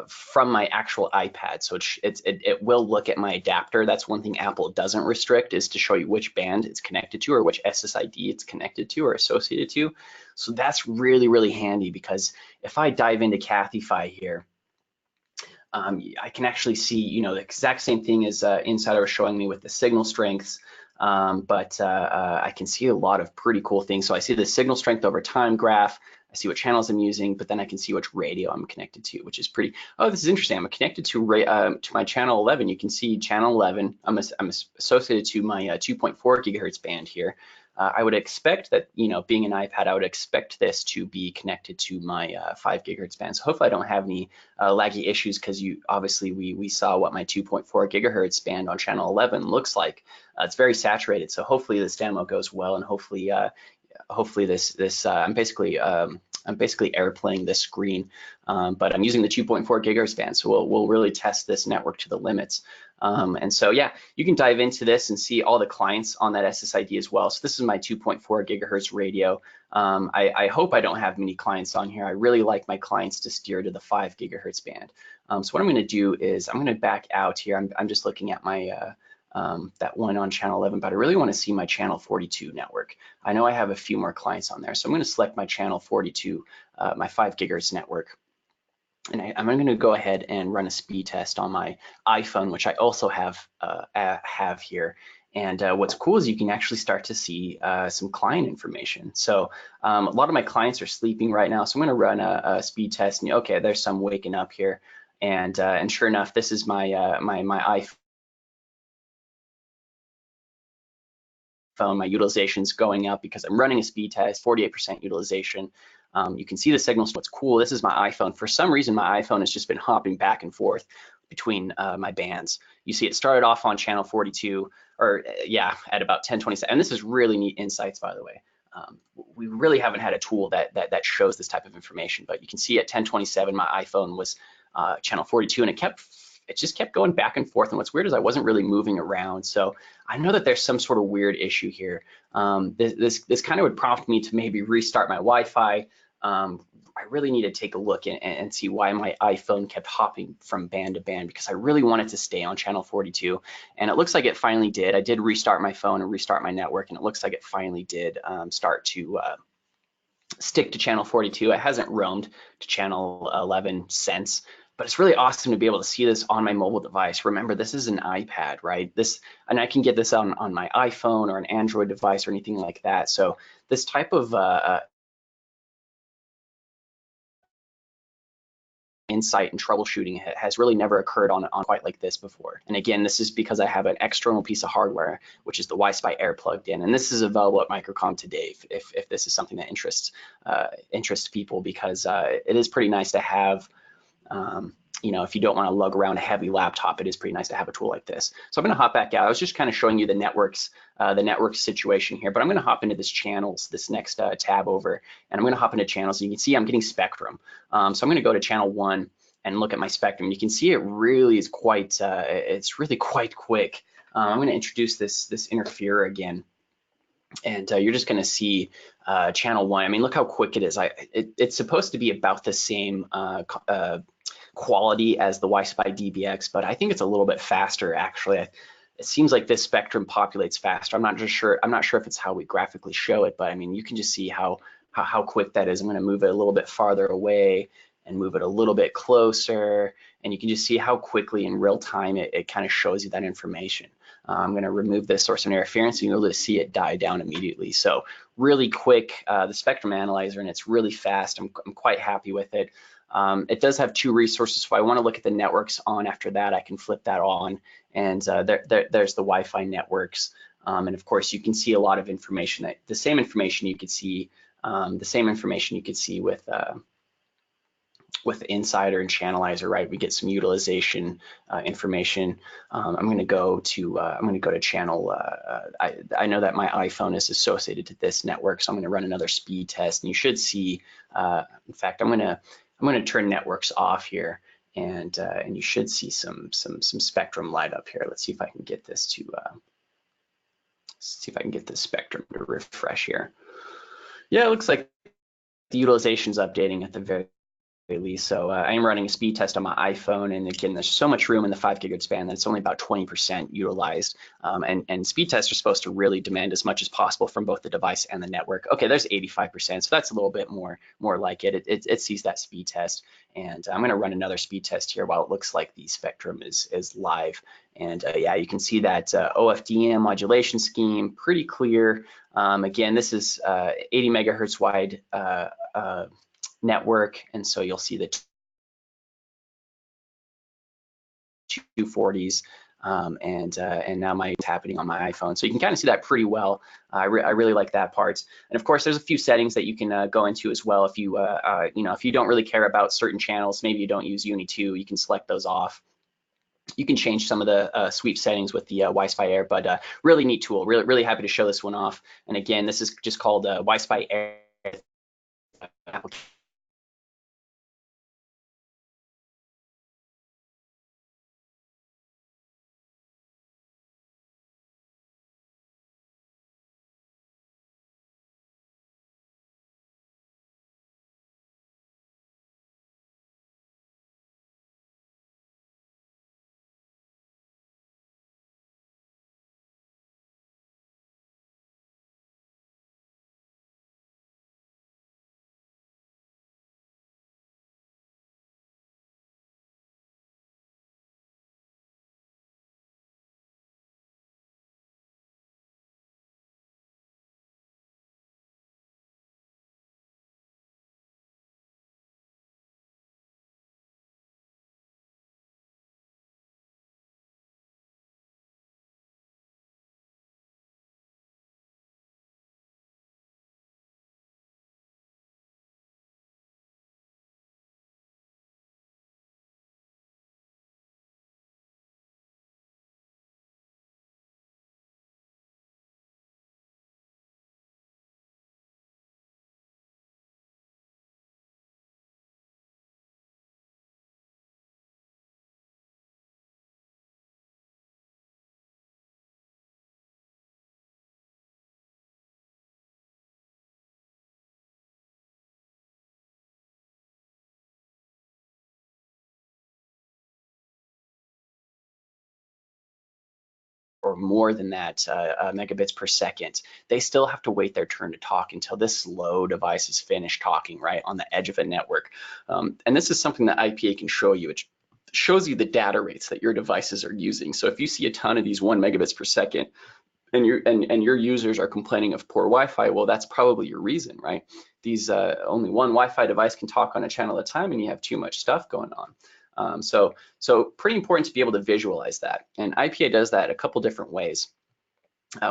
from my actual iPad, so it will look at my adapter. That's one thing Apple doesn't restrict, is to show you which band it's connected to or which SSID it's connected to or associated to. So that's really, really handy, because if I dive into Cathify here, I can actually see, you know, the exact same thing as Insider was showing me with the signal strengths, I can see a lot of pretty cool things. So I see the signal strength over time graph, I see what channels I'm using, but then I can see which radio I'm connected to, which is pretty, oh, this is interesting. I'm connected to my channel 11. You can see channel 11, I'm associated to my 2.4 gigahertz band here. I would expect that, you know, being an iPad, I would expect this to be connected to my 5 gigahertz band. So hopefully I don't have any laggy issues, because obviously we saw what my 2.4 gigahertz band on channel 11 looks like. It's very saturated. So hopefully this demo goes well, and hopefully I'm basically airplaying this screen, but I'm using the 2.4 gigahertz band, so we'll really test this network to the limits. And so yeah, you can dive into this and see all the clients on that SSID as well. So this is my 2.4 gigahertz radio. I hope I don't have many clients on here. I really like my clients to steer to the 5 gigahertz band. So what I'm going to do is I'm going to back out here. I'm just looking at my that one on channel 11, but I really want to see my channel 42 network. I know I have a few more clients on there, so I'm going to select my channel 42, my 5 gigahertz network. And I'm going to go ahead and run a speed test on my iPhone, which I also have here. And what's cool is you can actually start to see some client information. So a lot of my clients are sleeping right now, so I'm going to run a speed test. And okay, there's some waking up here, and sure enough, this is my iPhone. My utilization's going up because I'm running a speed test, 48% utilization. You can see the signals. What's cool, this is my iPhone. For some reason, my iPhone has just been hopping back and forth between my bands. You see it started off on channel 42, or yeah, at about 1027. And this is really neat insights, by the way. We really haven't had a tool that shows this type of information, but you can see at 1027, my iPhone was channel 42, and it just kept going back and forth. And what's weird is I wasn't really moving around. So I know that there's some sort of weird issue here. This kind of would prompt me to maybe restart my Wi-Fi. I really need to take a look and see why my iPhone kept hopping from band to band, because I really wanted to stay on channel 42. And it looks like it finally did. I did restart my phone and restart my network, and it looks like it finally did start to stick to channel 42. It hasn't roamed to channel 11 since. But it's really awesome to be able to see this on my mobile device. Remember, this is an iPad, right? And I can get this on my iPhone or an Android device or anything like that. So this type of insight and troubleshooting has really never occurred on quite like this before. And again, this is because I have an external piece of hardware, which is the YSpy Air plugged in. And this is available at Microcom today if this is something that interests people, because it is pretty nice to have. You know, if you don't want to lug around a heavy laptop, it is pretty nice to have a tool like this. So I'm going to hop back out. I was just kind of showing you the network situation here, but I'm going to hop into this next tab over, and I'm going to hop into channels. And you can see I'm getting spectrum. So I'm going to go to channel 1 and look at my spectrum. You can see it really is quite, it's really quite quick. I'm going to introduce this interferer again. And you're just going to see channel 1. I mean, look how quick it is. It's supposed to be about the same quality as the YSpy DBX, but I think it's a little bit faster actually. It seems like this spectrum populates faster. I'm not sure if it's how we graphically show it, but I mean, you can just see how quick that is. I'm going to move it a little bit farther away and move it a little bit closer, and you can just see how quickly in real time it kind of shows you that information. I'm going to remove this source of interference, and you'll be able to see it die down immediately. So really quick, the spectrum analyzer, and it's really fast. I'm quite happy with it. It does have 2 resources, so I want to look at the networks on. After that, I can flip that on, and there's the Wi-Fi networks. And of course, you can see a lot of information. The same information you could see with with Insider and Channelizer, right? We get some utilization information. I'm going to go to channel. I know that my iPhone is associated to this network, so I'm going to run another speed test, and you should see. In fact, I'm going to turn networks off here, and you should see some spectrum light up here. Let's see if I can get this to spectrum to refresh here. Yeah, it looks like the utilization is updating at the very least. So I am running a speed test on my iPhone, and again, there's so much room in the 5 gigahertz band that it's only about 20% utilized. And speed tests are supposed to really demand as much as possible from both the device and the network. Okay, there's 85%, so that's a little bit more like it. It sees that speed test, and I'm going to run another speed test here while it looks like the spectrum is live. And yeah, you can see that OFDM modulation scheme pretty clear. Again, this is 80 megahertz wide network, and so you'll see the 240s, and now it's happening on my iPhone, so you can kind of see that pretty well. I really like that part. And of course, there's a few settings that you can go into as well. If you if you don't really care about certain channels, maybe you don't use Uni 2, you can select those off. You can change some of the sweep settings with the YSpy Air, but really neat tool. Really happy to show this one off. And again, this is just called YSpy Air application. Or more than that megabits per second, they still have to wait their turn to talk until this slow device is finished talking, right, on the edge of a network. And this is something that IPA can show you. It shows you the data rates that your devices are using. So if you see a ton of these 1 megabits per second, and your users are complaining of poor Wi-Fi, well, that's probably your reason, right? These only one Wi-Fi device can talk on a channel at a time, and you have too much stuff going on. So pretty important to be able to visualize that, and IPA does that a couple different ways.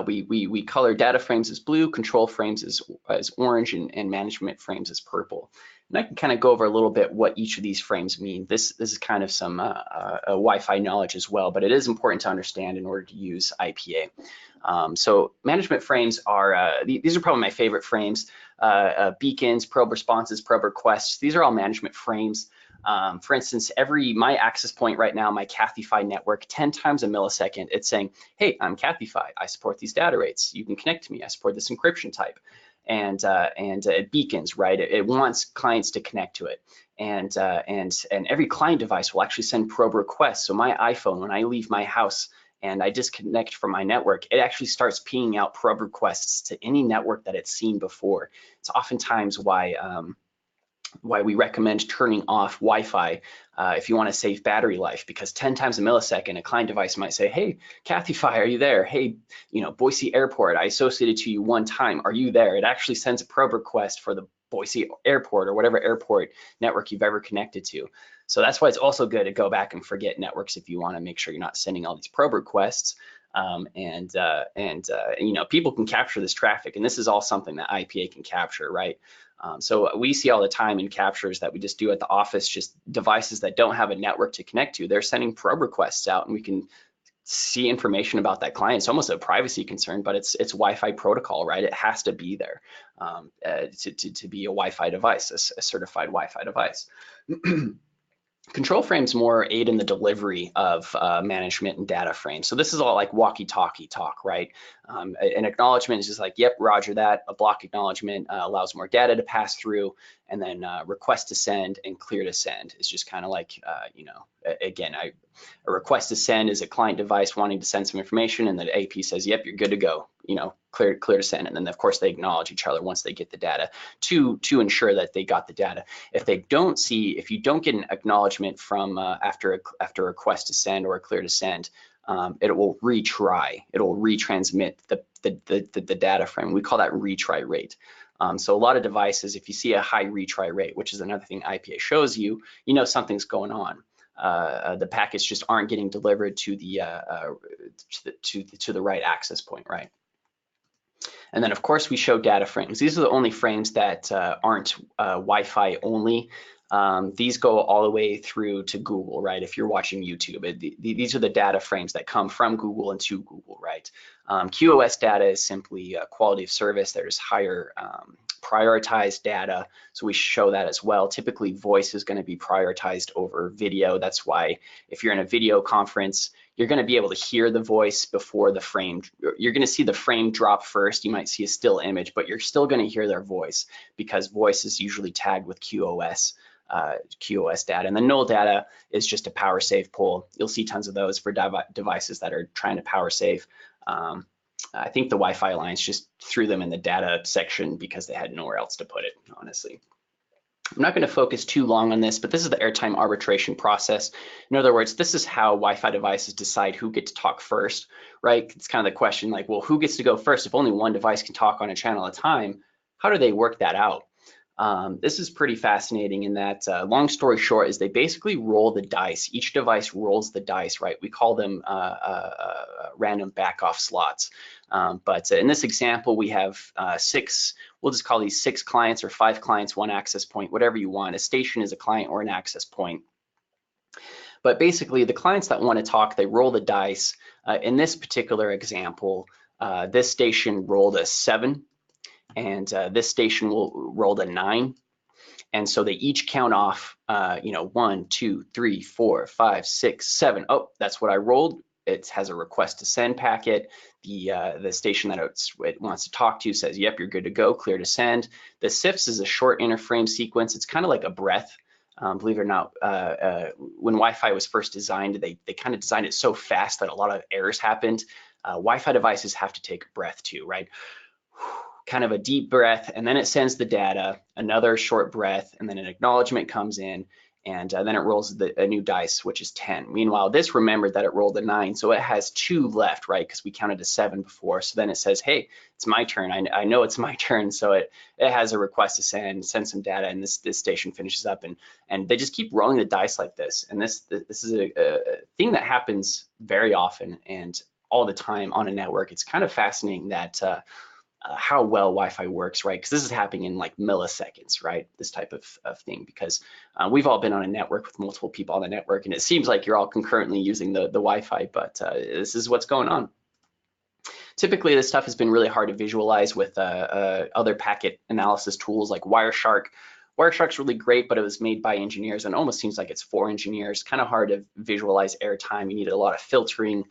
We color data frames as blue, control frames as orange, and management frames as purple. And I can kind of go over a little bit what each of these frames mean. This is kind of some Wi-Fi knowledge as well, but it is important to understand in order to use IPA. So management frames are, these are probably my favorite frames. Beacons, probe responses, probe requests, these are all management frames. For instance, my access point right now, my Cathify network, 10 times a millisecond, it's saying, hey, I'm Cathify, I support these data rates, you can connect to me, I support this encryption type. And it beacons, right? It wants clients to connect to it. And every client device will actually send probe requests. So my iPhone, when I leave my house and I disconnect from my network, it actually starts pinging out probe requests to any network that it's seen before. It's oftentimes why we recommend turning off Wi-Fi if you want to save battery life, because 10 times a millisecond, a client device might say, hey, Cathify, are you there? Hey, Boise Airport, I associated to you one time, are you there? It actually sends a probe request for the Boise Airport or whatever airport network you've ever connected to. So that's why it's also good to go back and forget networks if you want to make sure you're not sending all these probe requests. You know, people can capture this traffic, and this is all something that IPA can capture, right? So we see all the time in captures that we just do at the office, just devices that don't have a network to connect to. They're sending probe requests out, and we can see information about that client. It's almost a privacy concern, but it's Wi-Fi protocol, right? It has to be there to be a Wi-Fi device, a certified Wi-Fi device. Control frames more aid in the delivery of management and data frames. So this is all like walkie-talkie talk, right? An acknowledgement is just like, yep, roger that. A block acknowledgement allows more data to pass through, and then request to send and clear to send is just kind of like, you know, again, a request to send is a client device wanting to send some information, and the AP says, yep, you're good to go, you know, clear to send. And then of course they acknowledge each other once they get the data to ensure that they got the data. If you don't get an acknowledgement from after a request to send or a clear to send, it will retry. It'll retransmit the data frame. We call that retry rate. So a lot of devices, if you see a high retry rate, which is another thing IPA shows you, you know something's going on. The packets just aren't getting delivered to the right access point, right? And then of course we show data frames. These are the only frames that aren't Wi-Fi only. These go all the way through to Google, right? If you're watching YouTube, these are the data frames that come from Google and to Google, right? QoS data is simply quality of service. There's higher prioritized data, so we show that as well. Typically voice is going to be prioritized over video. That's why if you're in a video conference, you're going to be able to hear the voice before the frame. You're going to see the frame drop first. You might see a still image, but you're still going to hear their voice because voice is usually tagged with QoS data. And the null data is just a power save poll. You'll see tons of those for devices that are trying to power save. I think the Wi-Fi Alliance just threw them in the data section because they had nowhere else to put it, honestly. I'm not going to focus too long on this, but this is the airtime arbitration process. In other words, this is how Wi-Fi devices decide who gets to talk first, right? It's kind of the question like, well, who gets to go first? If only one device can talk on a channel at a time, how do they work that out? This is pretty fascinating in that, long story short, is they basically roll the dice. Each device rolls the dice, right? We call them random back-off slots. But in this example, we have 6, we'll just call these 6 clients or 5 clients, 1 access point, whatever you want. A station is a client or an access point. But basically, the clients that want to talk, they roll the dice. In this particular example, this station rolled a 7. And this station rolled a 9, and so they each count off, you know, 1, 2, 3, 4, 5, 6, 7. Oh, that's what I rolled. It has a request to send packet. The station that it wants to talk to says, "Yep, you're good to go, clear to send." The SIFS is a short interframe sequence. It's kind of like a breath. Believe it or not, when Wi-Fi was first designed, they kind of designed it so fast that a lot of errors happened. Wi-Fi devices have to take a breath too, right? Kind of a deep breath, and then it sends the data, another short breath, and then an acknowledgement comes in, and then it rolls a new dice, which is 10. Meanwhile, this remembered that it rolled a 9, so it has 2 left, right? Because we counted a 7 before. So then it says, hey, it's my turn. I know it's my turn, so it has a request to send some data, and this station finishes up, and they just keep rolling the dice like this. And this is a thing that happens very often and all the time on a network. It's kind of fascinating that how well Wi-Fi works, right? Because this is happening in like milliseconds, right? This type of thing, because we've all been on a network with multiple people on the network, and it seems like you're all concurrently using the Wi-Fi, but this is what's going on. Typically, this stuff has been really hard to visualize with other packet analysis tools like Wireshark. Wireshark's really great, but it was made by engineers and almost seems like it's for engineers. Kind of hard to visualize airtime. You need a lot of filtering,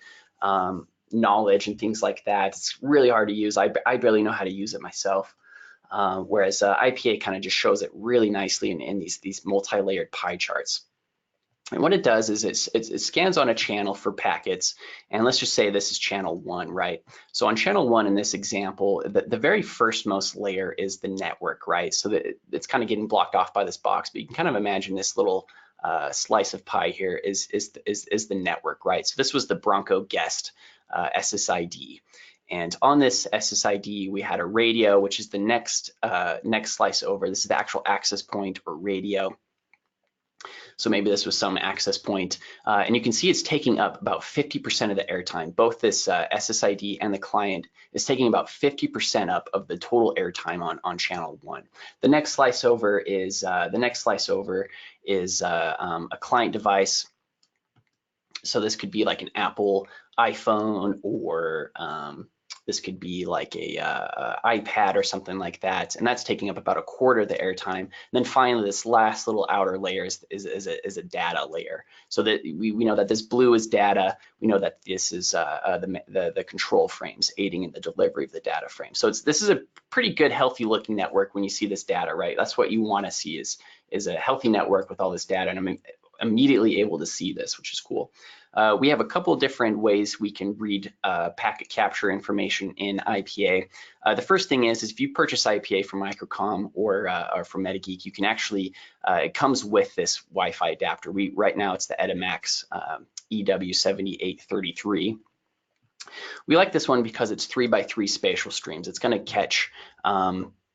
knowledge and things like that. It's really hard to use. I barely know how to use it myself. Whereas IPA kind of just shows it really nicely in these multi-layered pie charts. And what it does is it scans on a channel for packets, and let's just say this is channel 1, right? So on channel 1 in this example, the very firstmost layer is the network, right? So that it's kind of getting blocked off by this box, but you can kind of imagine this little slice of pie here is the network, right? So this was the Bronco guest SSID. And on this SSID, we had a radio, which is the next slice over. This is the actual access point or radio. So maybe this was some access point, and you can see it's taking up about 50% of the airtime. Both this SSID and the client is taking about 50% up of the total airtime on channel 1. The next slice over is a client device. So this could be like an Apple iPhone, or this could be like a iPad or something like that, and that's taking up about a quarter of the airtime. And then finally, this last little outer layer is a data layer. So that we know that this blue is data. We know that this is the control frames aiding in the delivery of the data frame. So this is a pretty good, healthy looking network when you see this data, right? That's what you want to see is a healthy network with all this data, and I'm immediately able to see this, which is cool. We have a couple different ways we can read packet capture information in IPA. The first thing is if you purchase IPA from Microcom or from MetaGeek, you can actually, it comes with this Wi-Fi adapter. Right now it's the Edimax EW7833. We like this one because it's 3x3 spatial streams. It's going to catch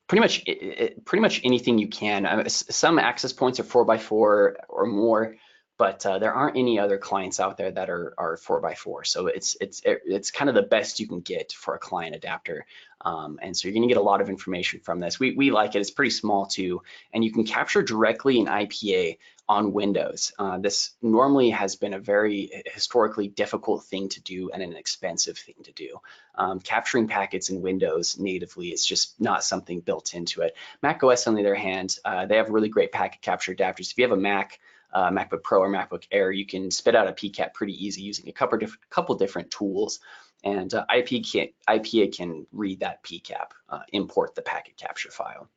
pretty much anything you can. Some access points are 4x4 or more, but there aren't any other clients out there that are 4x4. So it's kind of the best you can get for a client adapter. And so you're going to get a lot of information from this. We like it. It's pretty small too, and you can capture directly in IPA on Windows. This normally has been a very historically difficult thing to do and an expensive thing to do. Capturing packets in Windows natively is just not something built into it. Mac OS, on the other hand, they have really great packet capture adapters. If you have a Mac, MacBook Pro or MacBook Air, you can spit out a PCAP pretty easy using a couple different tools, and IPA can read that PCAP, import the packet capture file.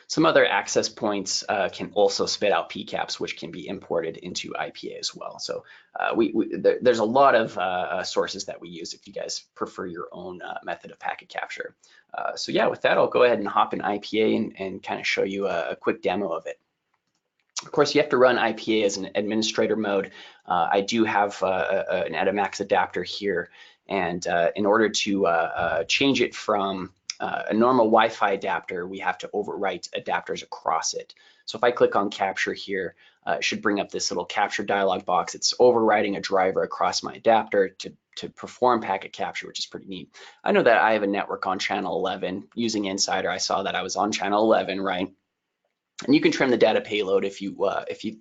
Some other access points can also spit out PCAPs, which can be imported into IPA as well. So there's a lot of sources that we use if you guys prefer your own method of packet capture. So yeah, with that, I'll go ahead and hop in IPA and kind of show you a quick demo of it. Of course, you have to run IPA as an administrator mode. I do have an Edimax adapter here, and in order to change it from a normal Wi-Fi adapter, we have to overwrite adapters across it. So if I click on capture here, it should bring up this little capture dialog box. It's overwriting a driver across my adapter to perform packet capture, which is pretty neat. I know that I have a network on channel 11. Using Insider, I saw that I was on channel 11, right? And you can trim the data payload if you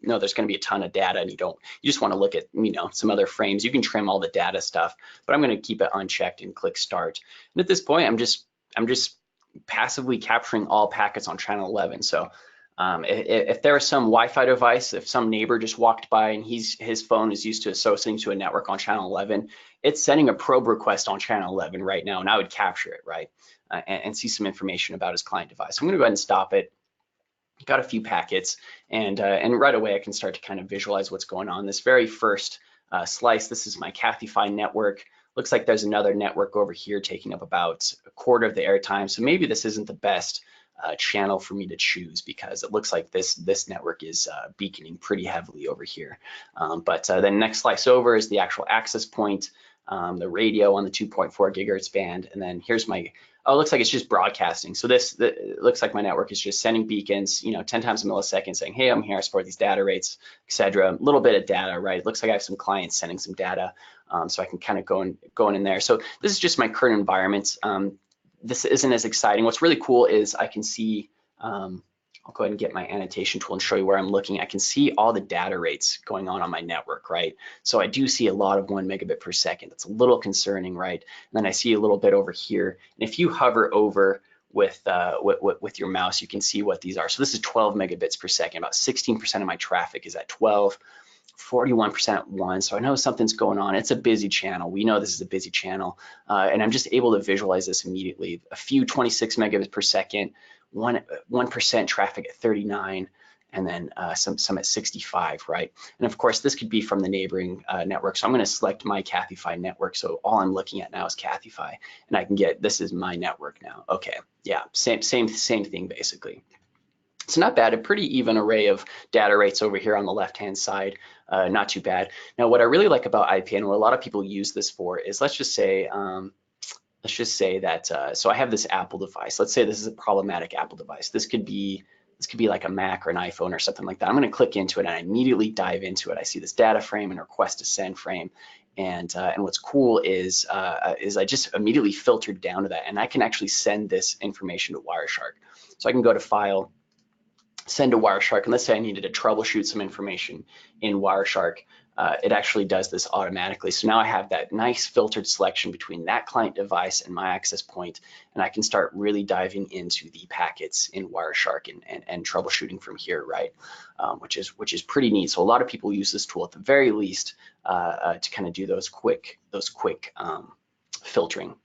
know there's going to be a ton of data and you just want to look at some other frames. You can trim all the data stuff, but I'm going to keep it unchecked and click start. And at this point, I'm just passively capturing all packets on channel 11. So if there is some Wi-Fi device, if some neighbor just walked by and his phone is used to associating to a network on channel 11, it's sending a probe request on channel 11 right now, and I would capture it, right, and see some information about his client device. I'm going to go ahead and stop it. Got a few packets, and right away I can start to kind of visualize what's going on. This very first slice, this is my CathyFi network. Looks like there's another network over here taking up about a quarter of the airtime. So maybe this isn't the best channel for me to choose, because it looks like this network is beaconing pretty heavily over here. But then next slice over is the actual access point, the radio on the 2.4 gigahertz band, and then here's my, oh, it looks like it's just broadcasting. So it looks like my network is just sending beacons, 10 times a millisecond, saying, hey, I'm here, I support these data rates, etc. A little bit of data, right? It looks like I have some clients sending some data, so I can kind of go in there. So this is just my current environment. This isn't as exciting. What's really cool is I can see, I'll go ahead and get my annotation tool and show you where I'm looking. I can see all the data rates going on my network, right? So I do see a lot of 1 megabit per second. That's a little concerning, right? And then I see a little bit over here. And if you hover over with your mouse, you can see what these are. So this is 12 megabits per second. About 16% of my traffic is at 12. 41% at 1, so I know something's going on. It's a busy channel. We know this is a busy channel, and I'm just able to visualize this immediately. A few 26 megabits per second, 1% traffic at 39, and then some at 65, right? And of course, this could be from the neighboring network. So I'm going to select my CathyFi network. So all I'm looking at now is CathyFi, and I can get, this is my network now. Okay, yeah, same thing basically. So not bad, a pretty even array of data rates over here on the left-hand side, not too bad. Now, what I really like about IPA and what a lot of people use this for is, let's just say that, so I have this Apple device. Let's say this is a problematic Apple device. This could be This could be like a Mac or an iPhone or something like that. I'm going to click into it and I immediately dive into it. I see this data frame and request to send frame. And what's cool is I just immediately filtered down to that, and I can actually send this information to Wireshark. So I can go to File, send to Wireshark, and let's say I needed to troubleshoot some information in Wireshark. It actually does this automatically. So now I have that nice filtered selection between that client device and my access point, and I can start really diving into the packets in Wireshark and troubleshooting from here, right? Which is pretty neat. So a lot of people use this tool at the very least to kind of do those quick filtering.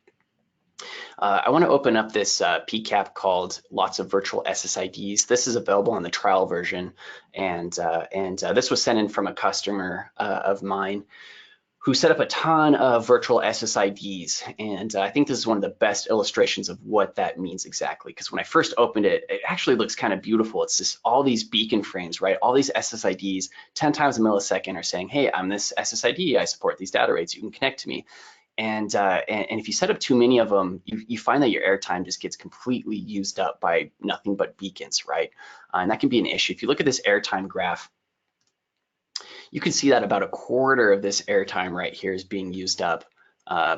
I want to open up this PCAP called Lots of Virtual SSIDs. This is available on the trial version, and this was sent in from a customer of mine who set up a ton of virtual SSIDs, and I think this is one of the best illustrations of what that means exactly, because when I first opened it, it actually looks kind of beautiful. It's just all these beacon frames, right? All these SSIDs 10 times a millisecond are saying, hey, I'm this SSID, I support these data rates, you can connect to me. And if you set up too many of them, you find that your airtime just gets completely used up by nothing but beacons, right? And that can be an issue. If you look at this airtime graph, you can see that about a quarter of this airtime right here is being used up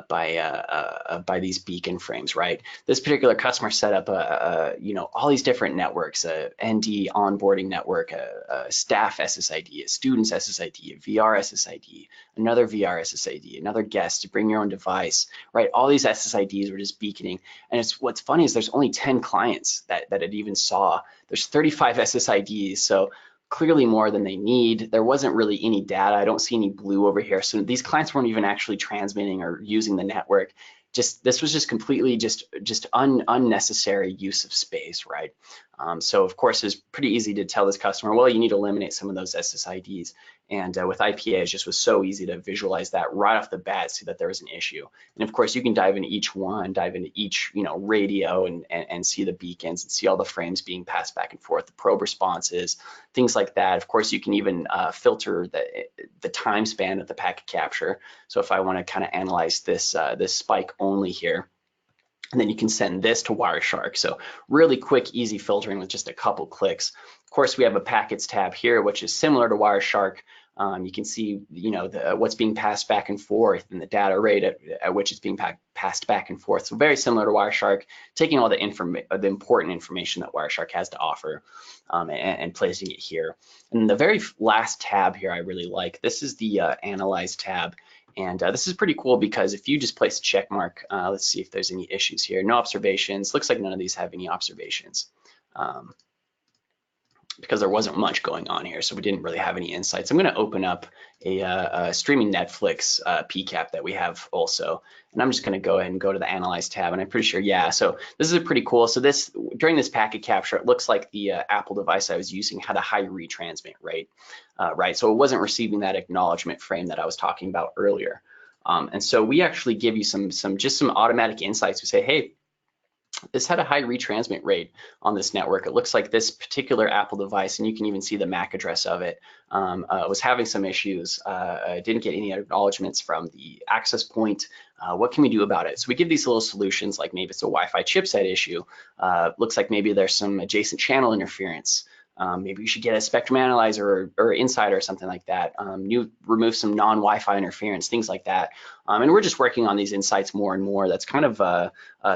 by these beacon frames, right? This particular customer set up all these different networks, a ND onboarding network, a staff SSID, a student's SSID, a VR SSID, another VR SSID, another guest to bring your own device, right? All these SSIDs were just beaconing. And what's funny is there's only 10 clients that it even saw. There's 35 SSIDs, so clearly more than they need. There wasn't really any data. I don't see any blue over here. So these clients weren't even actually transmitting or using the network. This was just completely unnecessary use of space, right? So of course it's pretty easy to tell this customer, well, you need to eliminate some of those SSIDs. And with IPA, it just was so easy to visualize that right off the bat, see that there was an issue. And of course, you can dive into each one, dive into each radio and see the beacons and see all the frames being passed back and forth, the probe responses, things like that. Of course, you can even filter the time span of the packet capture. So if I want to kind of analyze this spike only here, and then you can send this to Wireshark. So really quick, easy filtering with just a couple clicks. Of course, we have a packets tab here, which is similar to Wireshark. You can see, what's being passed back and forth and the data rate at which it's being passed back and forth. So very similar to Wireshark, taking all the important information that Wireshark has to offer and placing it here. And the very last tab here I really like. This is the Analyze tab. And this is pretty cool because if you just place a check mark, let's see if there's any issues here. No observations. Looks like none of these have any observations because there wasn't much going on here, so we didn't really have any insights. I'm going to open up a streaming Netflix PCAP that we have also, and I'm just going to go ahead and go to the Analyze tab, and I'm pretty sure, yeah. So this is pretty cool. So during this packet capture, it looks like the Apple device I was using had a high retransmit rate, right? So it wasn't receiving that acknowledgement frame that I was talking about earlier. And so we actually give you some automatic insights. We say, hey, this had a high retransmit rate on this network. It looks like this particular Apple device, and you can even see the MAC address of it, was having some issues. Didn't get any acknowledgements from the access point. What can we do about it? So we give these little solutions, like maybe it's a Wi-Fi chipset issue. Looks like maybe there's some adjacent channel interference. Maybe you should get a spectrum analyzer or Insider or something like that. You remove some non-Wi-Fi interference, things like that. And we're just working on these insights more and more. That's kind of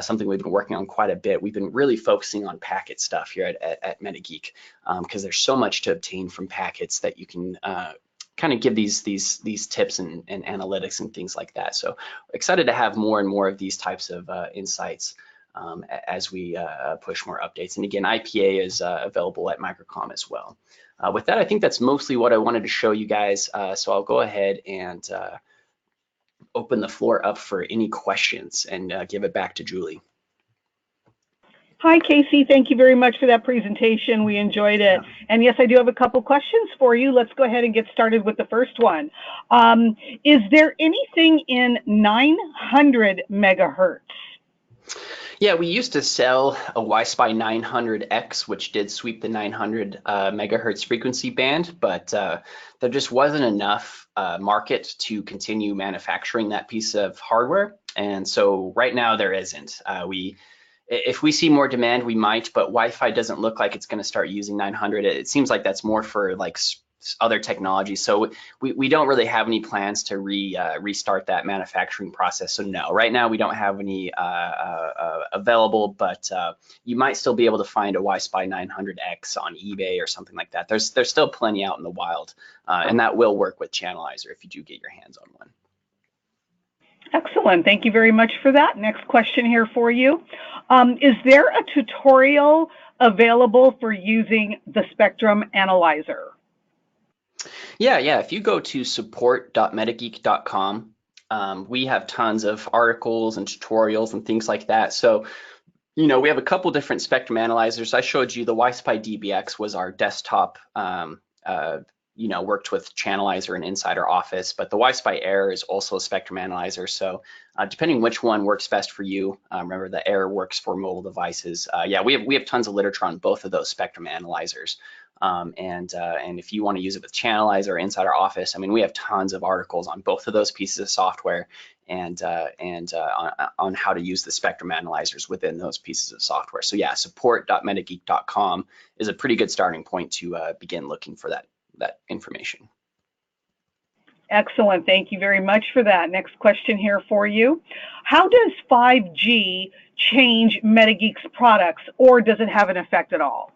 something we've been working on quite a bit. We've been really focusing on packet stuff here at MetaGeek because there's so much to obtain from packets that you can kind of give these tips and analytics and things like that. So excited to have more and more of these types of insights as we push more updates. And again, IPA is available at Microcom as well. With that, I think that's mostly what I wanted to show you guys. So I'll go ahead and open the floor up for any questions and give it back to Julie. Hi, Casey. Thank you very much for that presentation. We enjoyed it. Yeah. And yes, I do have a couple questions for you. Let's go ahead and get started with the first one. Is there anything in 900 megahertz? Yeah, we used to sell a YSpy 900X, which did sweep the 900 megahertz frequency band, but there just wasn't enough market to continue manufacturing that piece of hardware. And so right now there isn't. if we see more demand, we might, but Wi-Fi doesn't look like it's going to start using 900. It seems like that's more for like other technologies. So we don't really have any plans to restart that manufacturing process. So no, right now we don't have any available, but you might still be able to find a YSpy 900X on eBay or something like that. There's still plenty out in the wild, and that will work with Channelizer if you do get your hands on one. Excellent. Thank you very much for that. Next question here for you. Is there a tutorial available for using the Spectrum Analyzer? Yeah. If you go to support.metageek.com, we have tons of articles and tutorials and things like that. So, we have a couple different spectrum analyzers. I showed you the YSpy DBX was our desktop, worked with Channelizer and inside our office, but the YSpy Air is also a spectrum analyzer. So depending which one works best for you, remember the Air works for mobile devices. We have tons of literature on both of those spectrum analyzers. And if you want to use it with Channelizer or inside our office, we have tons of articles on both of those pieces of software and on how to use the spectrum analyzers within those pieces of software. So yeah, support.metageek.com is a pretty good starting point to begin looking for that information. Excellent. Thank you very much for that. Next question here for you. How does 5G change MetaGeek's products, or does it have an effect at all?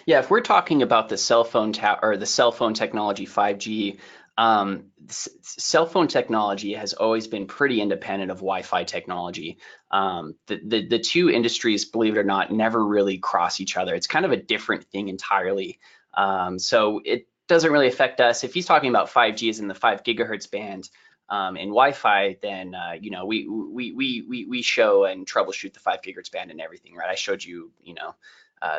Yeah, if we're talking about the cell phone technology 5G, cell phone technology has always been pretty independent of Wi-Fi technology. The two industries, believe it or not, never really cross each other. It's kind of a different thing entirely. So it doesn't really affect us. If he's talking about 5G is in the 5 gigahertz band in Wi-Fi, then we show and troubleshoot the 5 gigahertz band and everything, right? I showed you,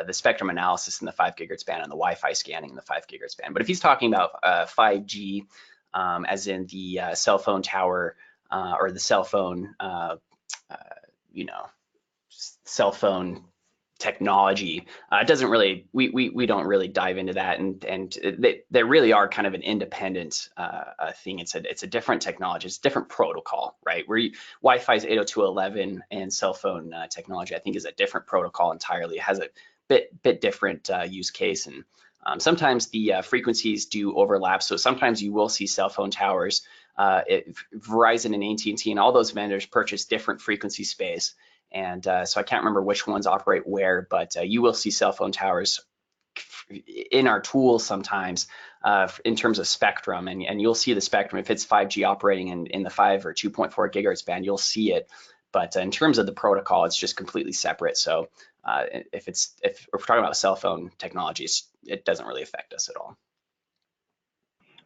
the spectrum analysis in the 5 gigahertz band and the Wi-Fi scanning in the 5 gigahertz band. But if he's talking about 5G, as in the cell phone tower or the cell phone, cell phone technology, it doesn't really, we don't really dive into that, and they really are kind of an independent thing. It's a different technology, it's a different protocol, right? Where Wi-Fi is 802.11 and cell phone technology, I think, is a different protocol entirely. It has a bit different use case, and sometimes the frequencies do overlap. So sometimes you will see cell phone towers, Verizon and AT&T and all those vendors purchase different frequency space. And so I can't remember which ones operate where, but you will see cell phone towers in our tools sometimes in terms of spectrum, and you'll see the spectrum. If it's 5G operating in the 5 or 2.4 gigahertz band, you'll see it. But in terms of the protocol, it's just completely separate. So if we're talking about cell phone technologies, it doesn't really affect us at all.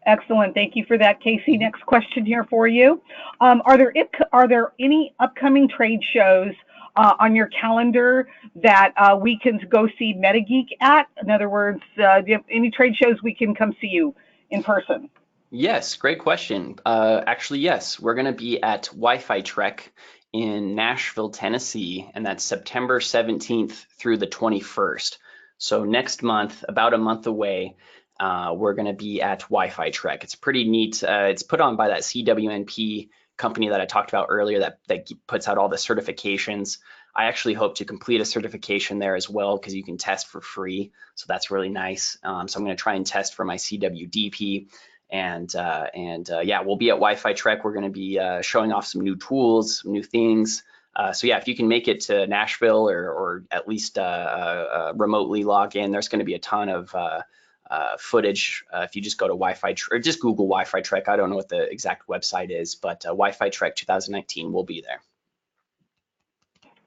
Excellent. Thank you for that, Casey. Next question here for you. Are there any upcoming trade shows on your calendar that we can go see MetaGeek at? In other words, do you have any trade shows we can come see you in person? Yes, great question. Actually, yes, we're going to be at Wi-Fi Trek in Nashville, Tennessee, and that's September 17th through the 21st. So next month, about a month away, we're going to be at Wi-Fi Trek. It's pretty neat. It's put on by that CWNP company that I talked about earlier that puts out all the certifications. I actually hope to complete a certification there as well, because you can test for free. So that's really nice. So I'm going to try and test for my CWDP. And yeah, we'll be at Wi-Fi Trek. We're going to be showing off some new tools, some new things. So yeah, if you can make it to Nashville or at least remotely log in, there's going to be a ton of footage. If you just go to Wi-Fi or just Google Wi-Fi Trek, I don't know what the exact website is, but Wi-Fi Trek 2019 will be there.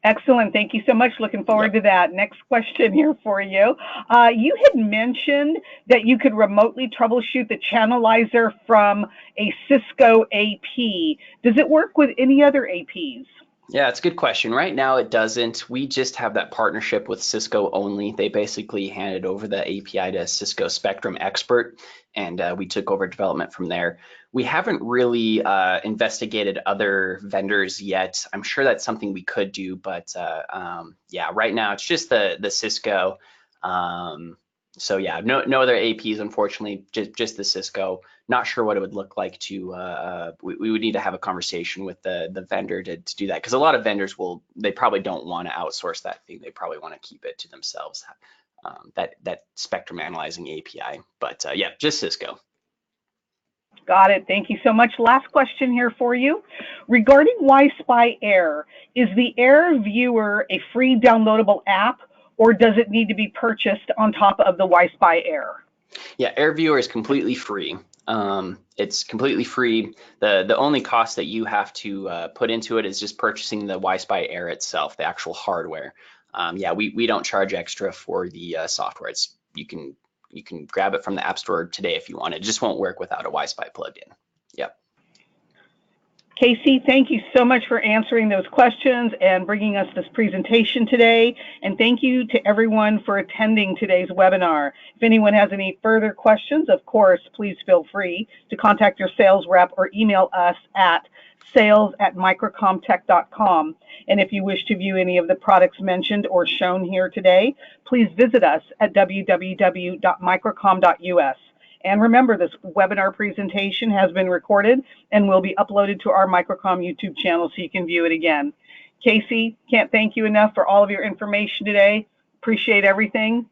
Excellent. Thank you so much. Looking forward to that. Next question here for you. You had mentioned that you could remotely troubleshoot the Channelizer from a Cisco AP. Does it work with any other APs? Yeah, it's a good question. Right now it doesn't. We just have that partnership with Cisco only. They basically handed over the API to Cisco Spectrum Expert, and we took over development from there. We haven't really investigated other vendors yet. I'm sure that's something we could do, but yeah, right now it's just the Cisco So yeah, no other APs, unfortunately, just the Cisco. Not sure what it would look like to, we would need to have a conversation with the vendor to do that, because a lot of vendors they probably don't want to outsource that thing. They probably want to keep it to themselves, that spectrum analyzing API. But yeah, just Cisco. Got it. Thank you so much. Last question here for you. Regarding YSpy Air, is the Air Viewer a free downloadable app, or does it need to be purchased on top of the YSpy Air? Yeah, AirViewer is completely free. It's completely free. The only cost that you have to put into it is just purchasing the YSpy Air itself, the actual hardware. Yeah, we don't charge extra for the software. You can grab it from the App Store today if you want. It just won't work without a YSpy plugged in. Yep. Casey, thank you so much for answering those questions and bringing us this presentation today. And thank you to everyone for attending today's webinar. If anyone has any further questions, of course, please feel free to contact your sales rep or email us at sales@microcomtech.com. And if you wish to view any of the products mentioned or shown here today, please visit us at www.microcom.us. And remember, this webinar presentation has been recorded and will be uploaded to our Microcom YouTube channel so you can view it again. Casey, can't thank you enough for all of your information today. Appreciate everything.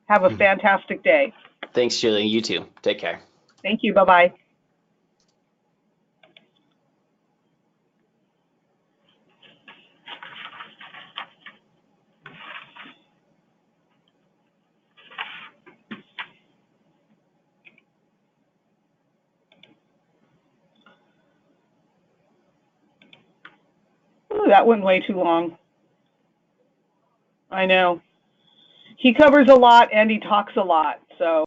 Have a fantastic day. Thanks, Julie. You too. Take care. Thank you. Bye-bye. Ooh, that went way too long. I know. He covers a lot and he talks a lot, so.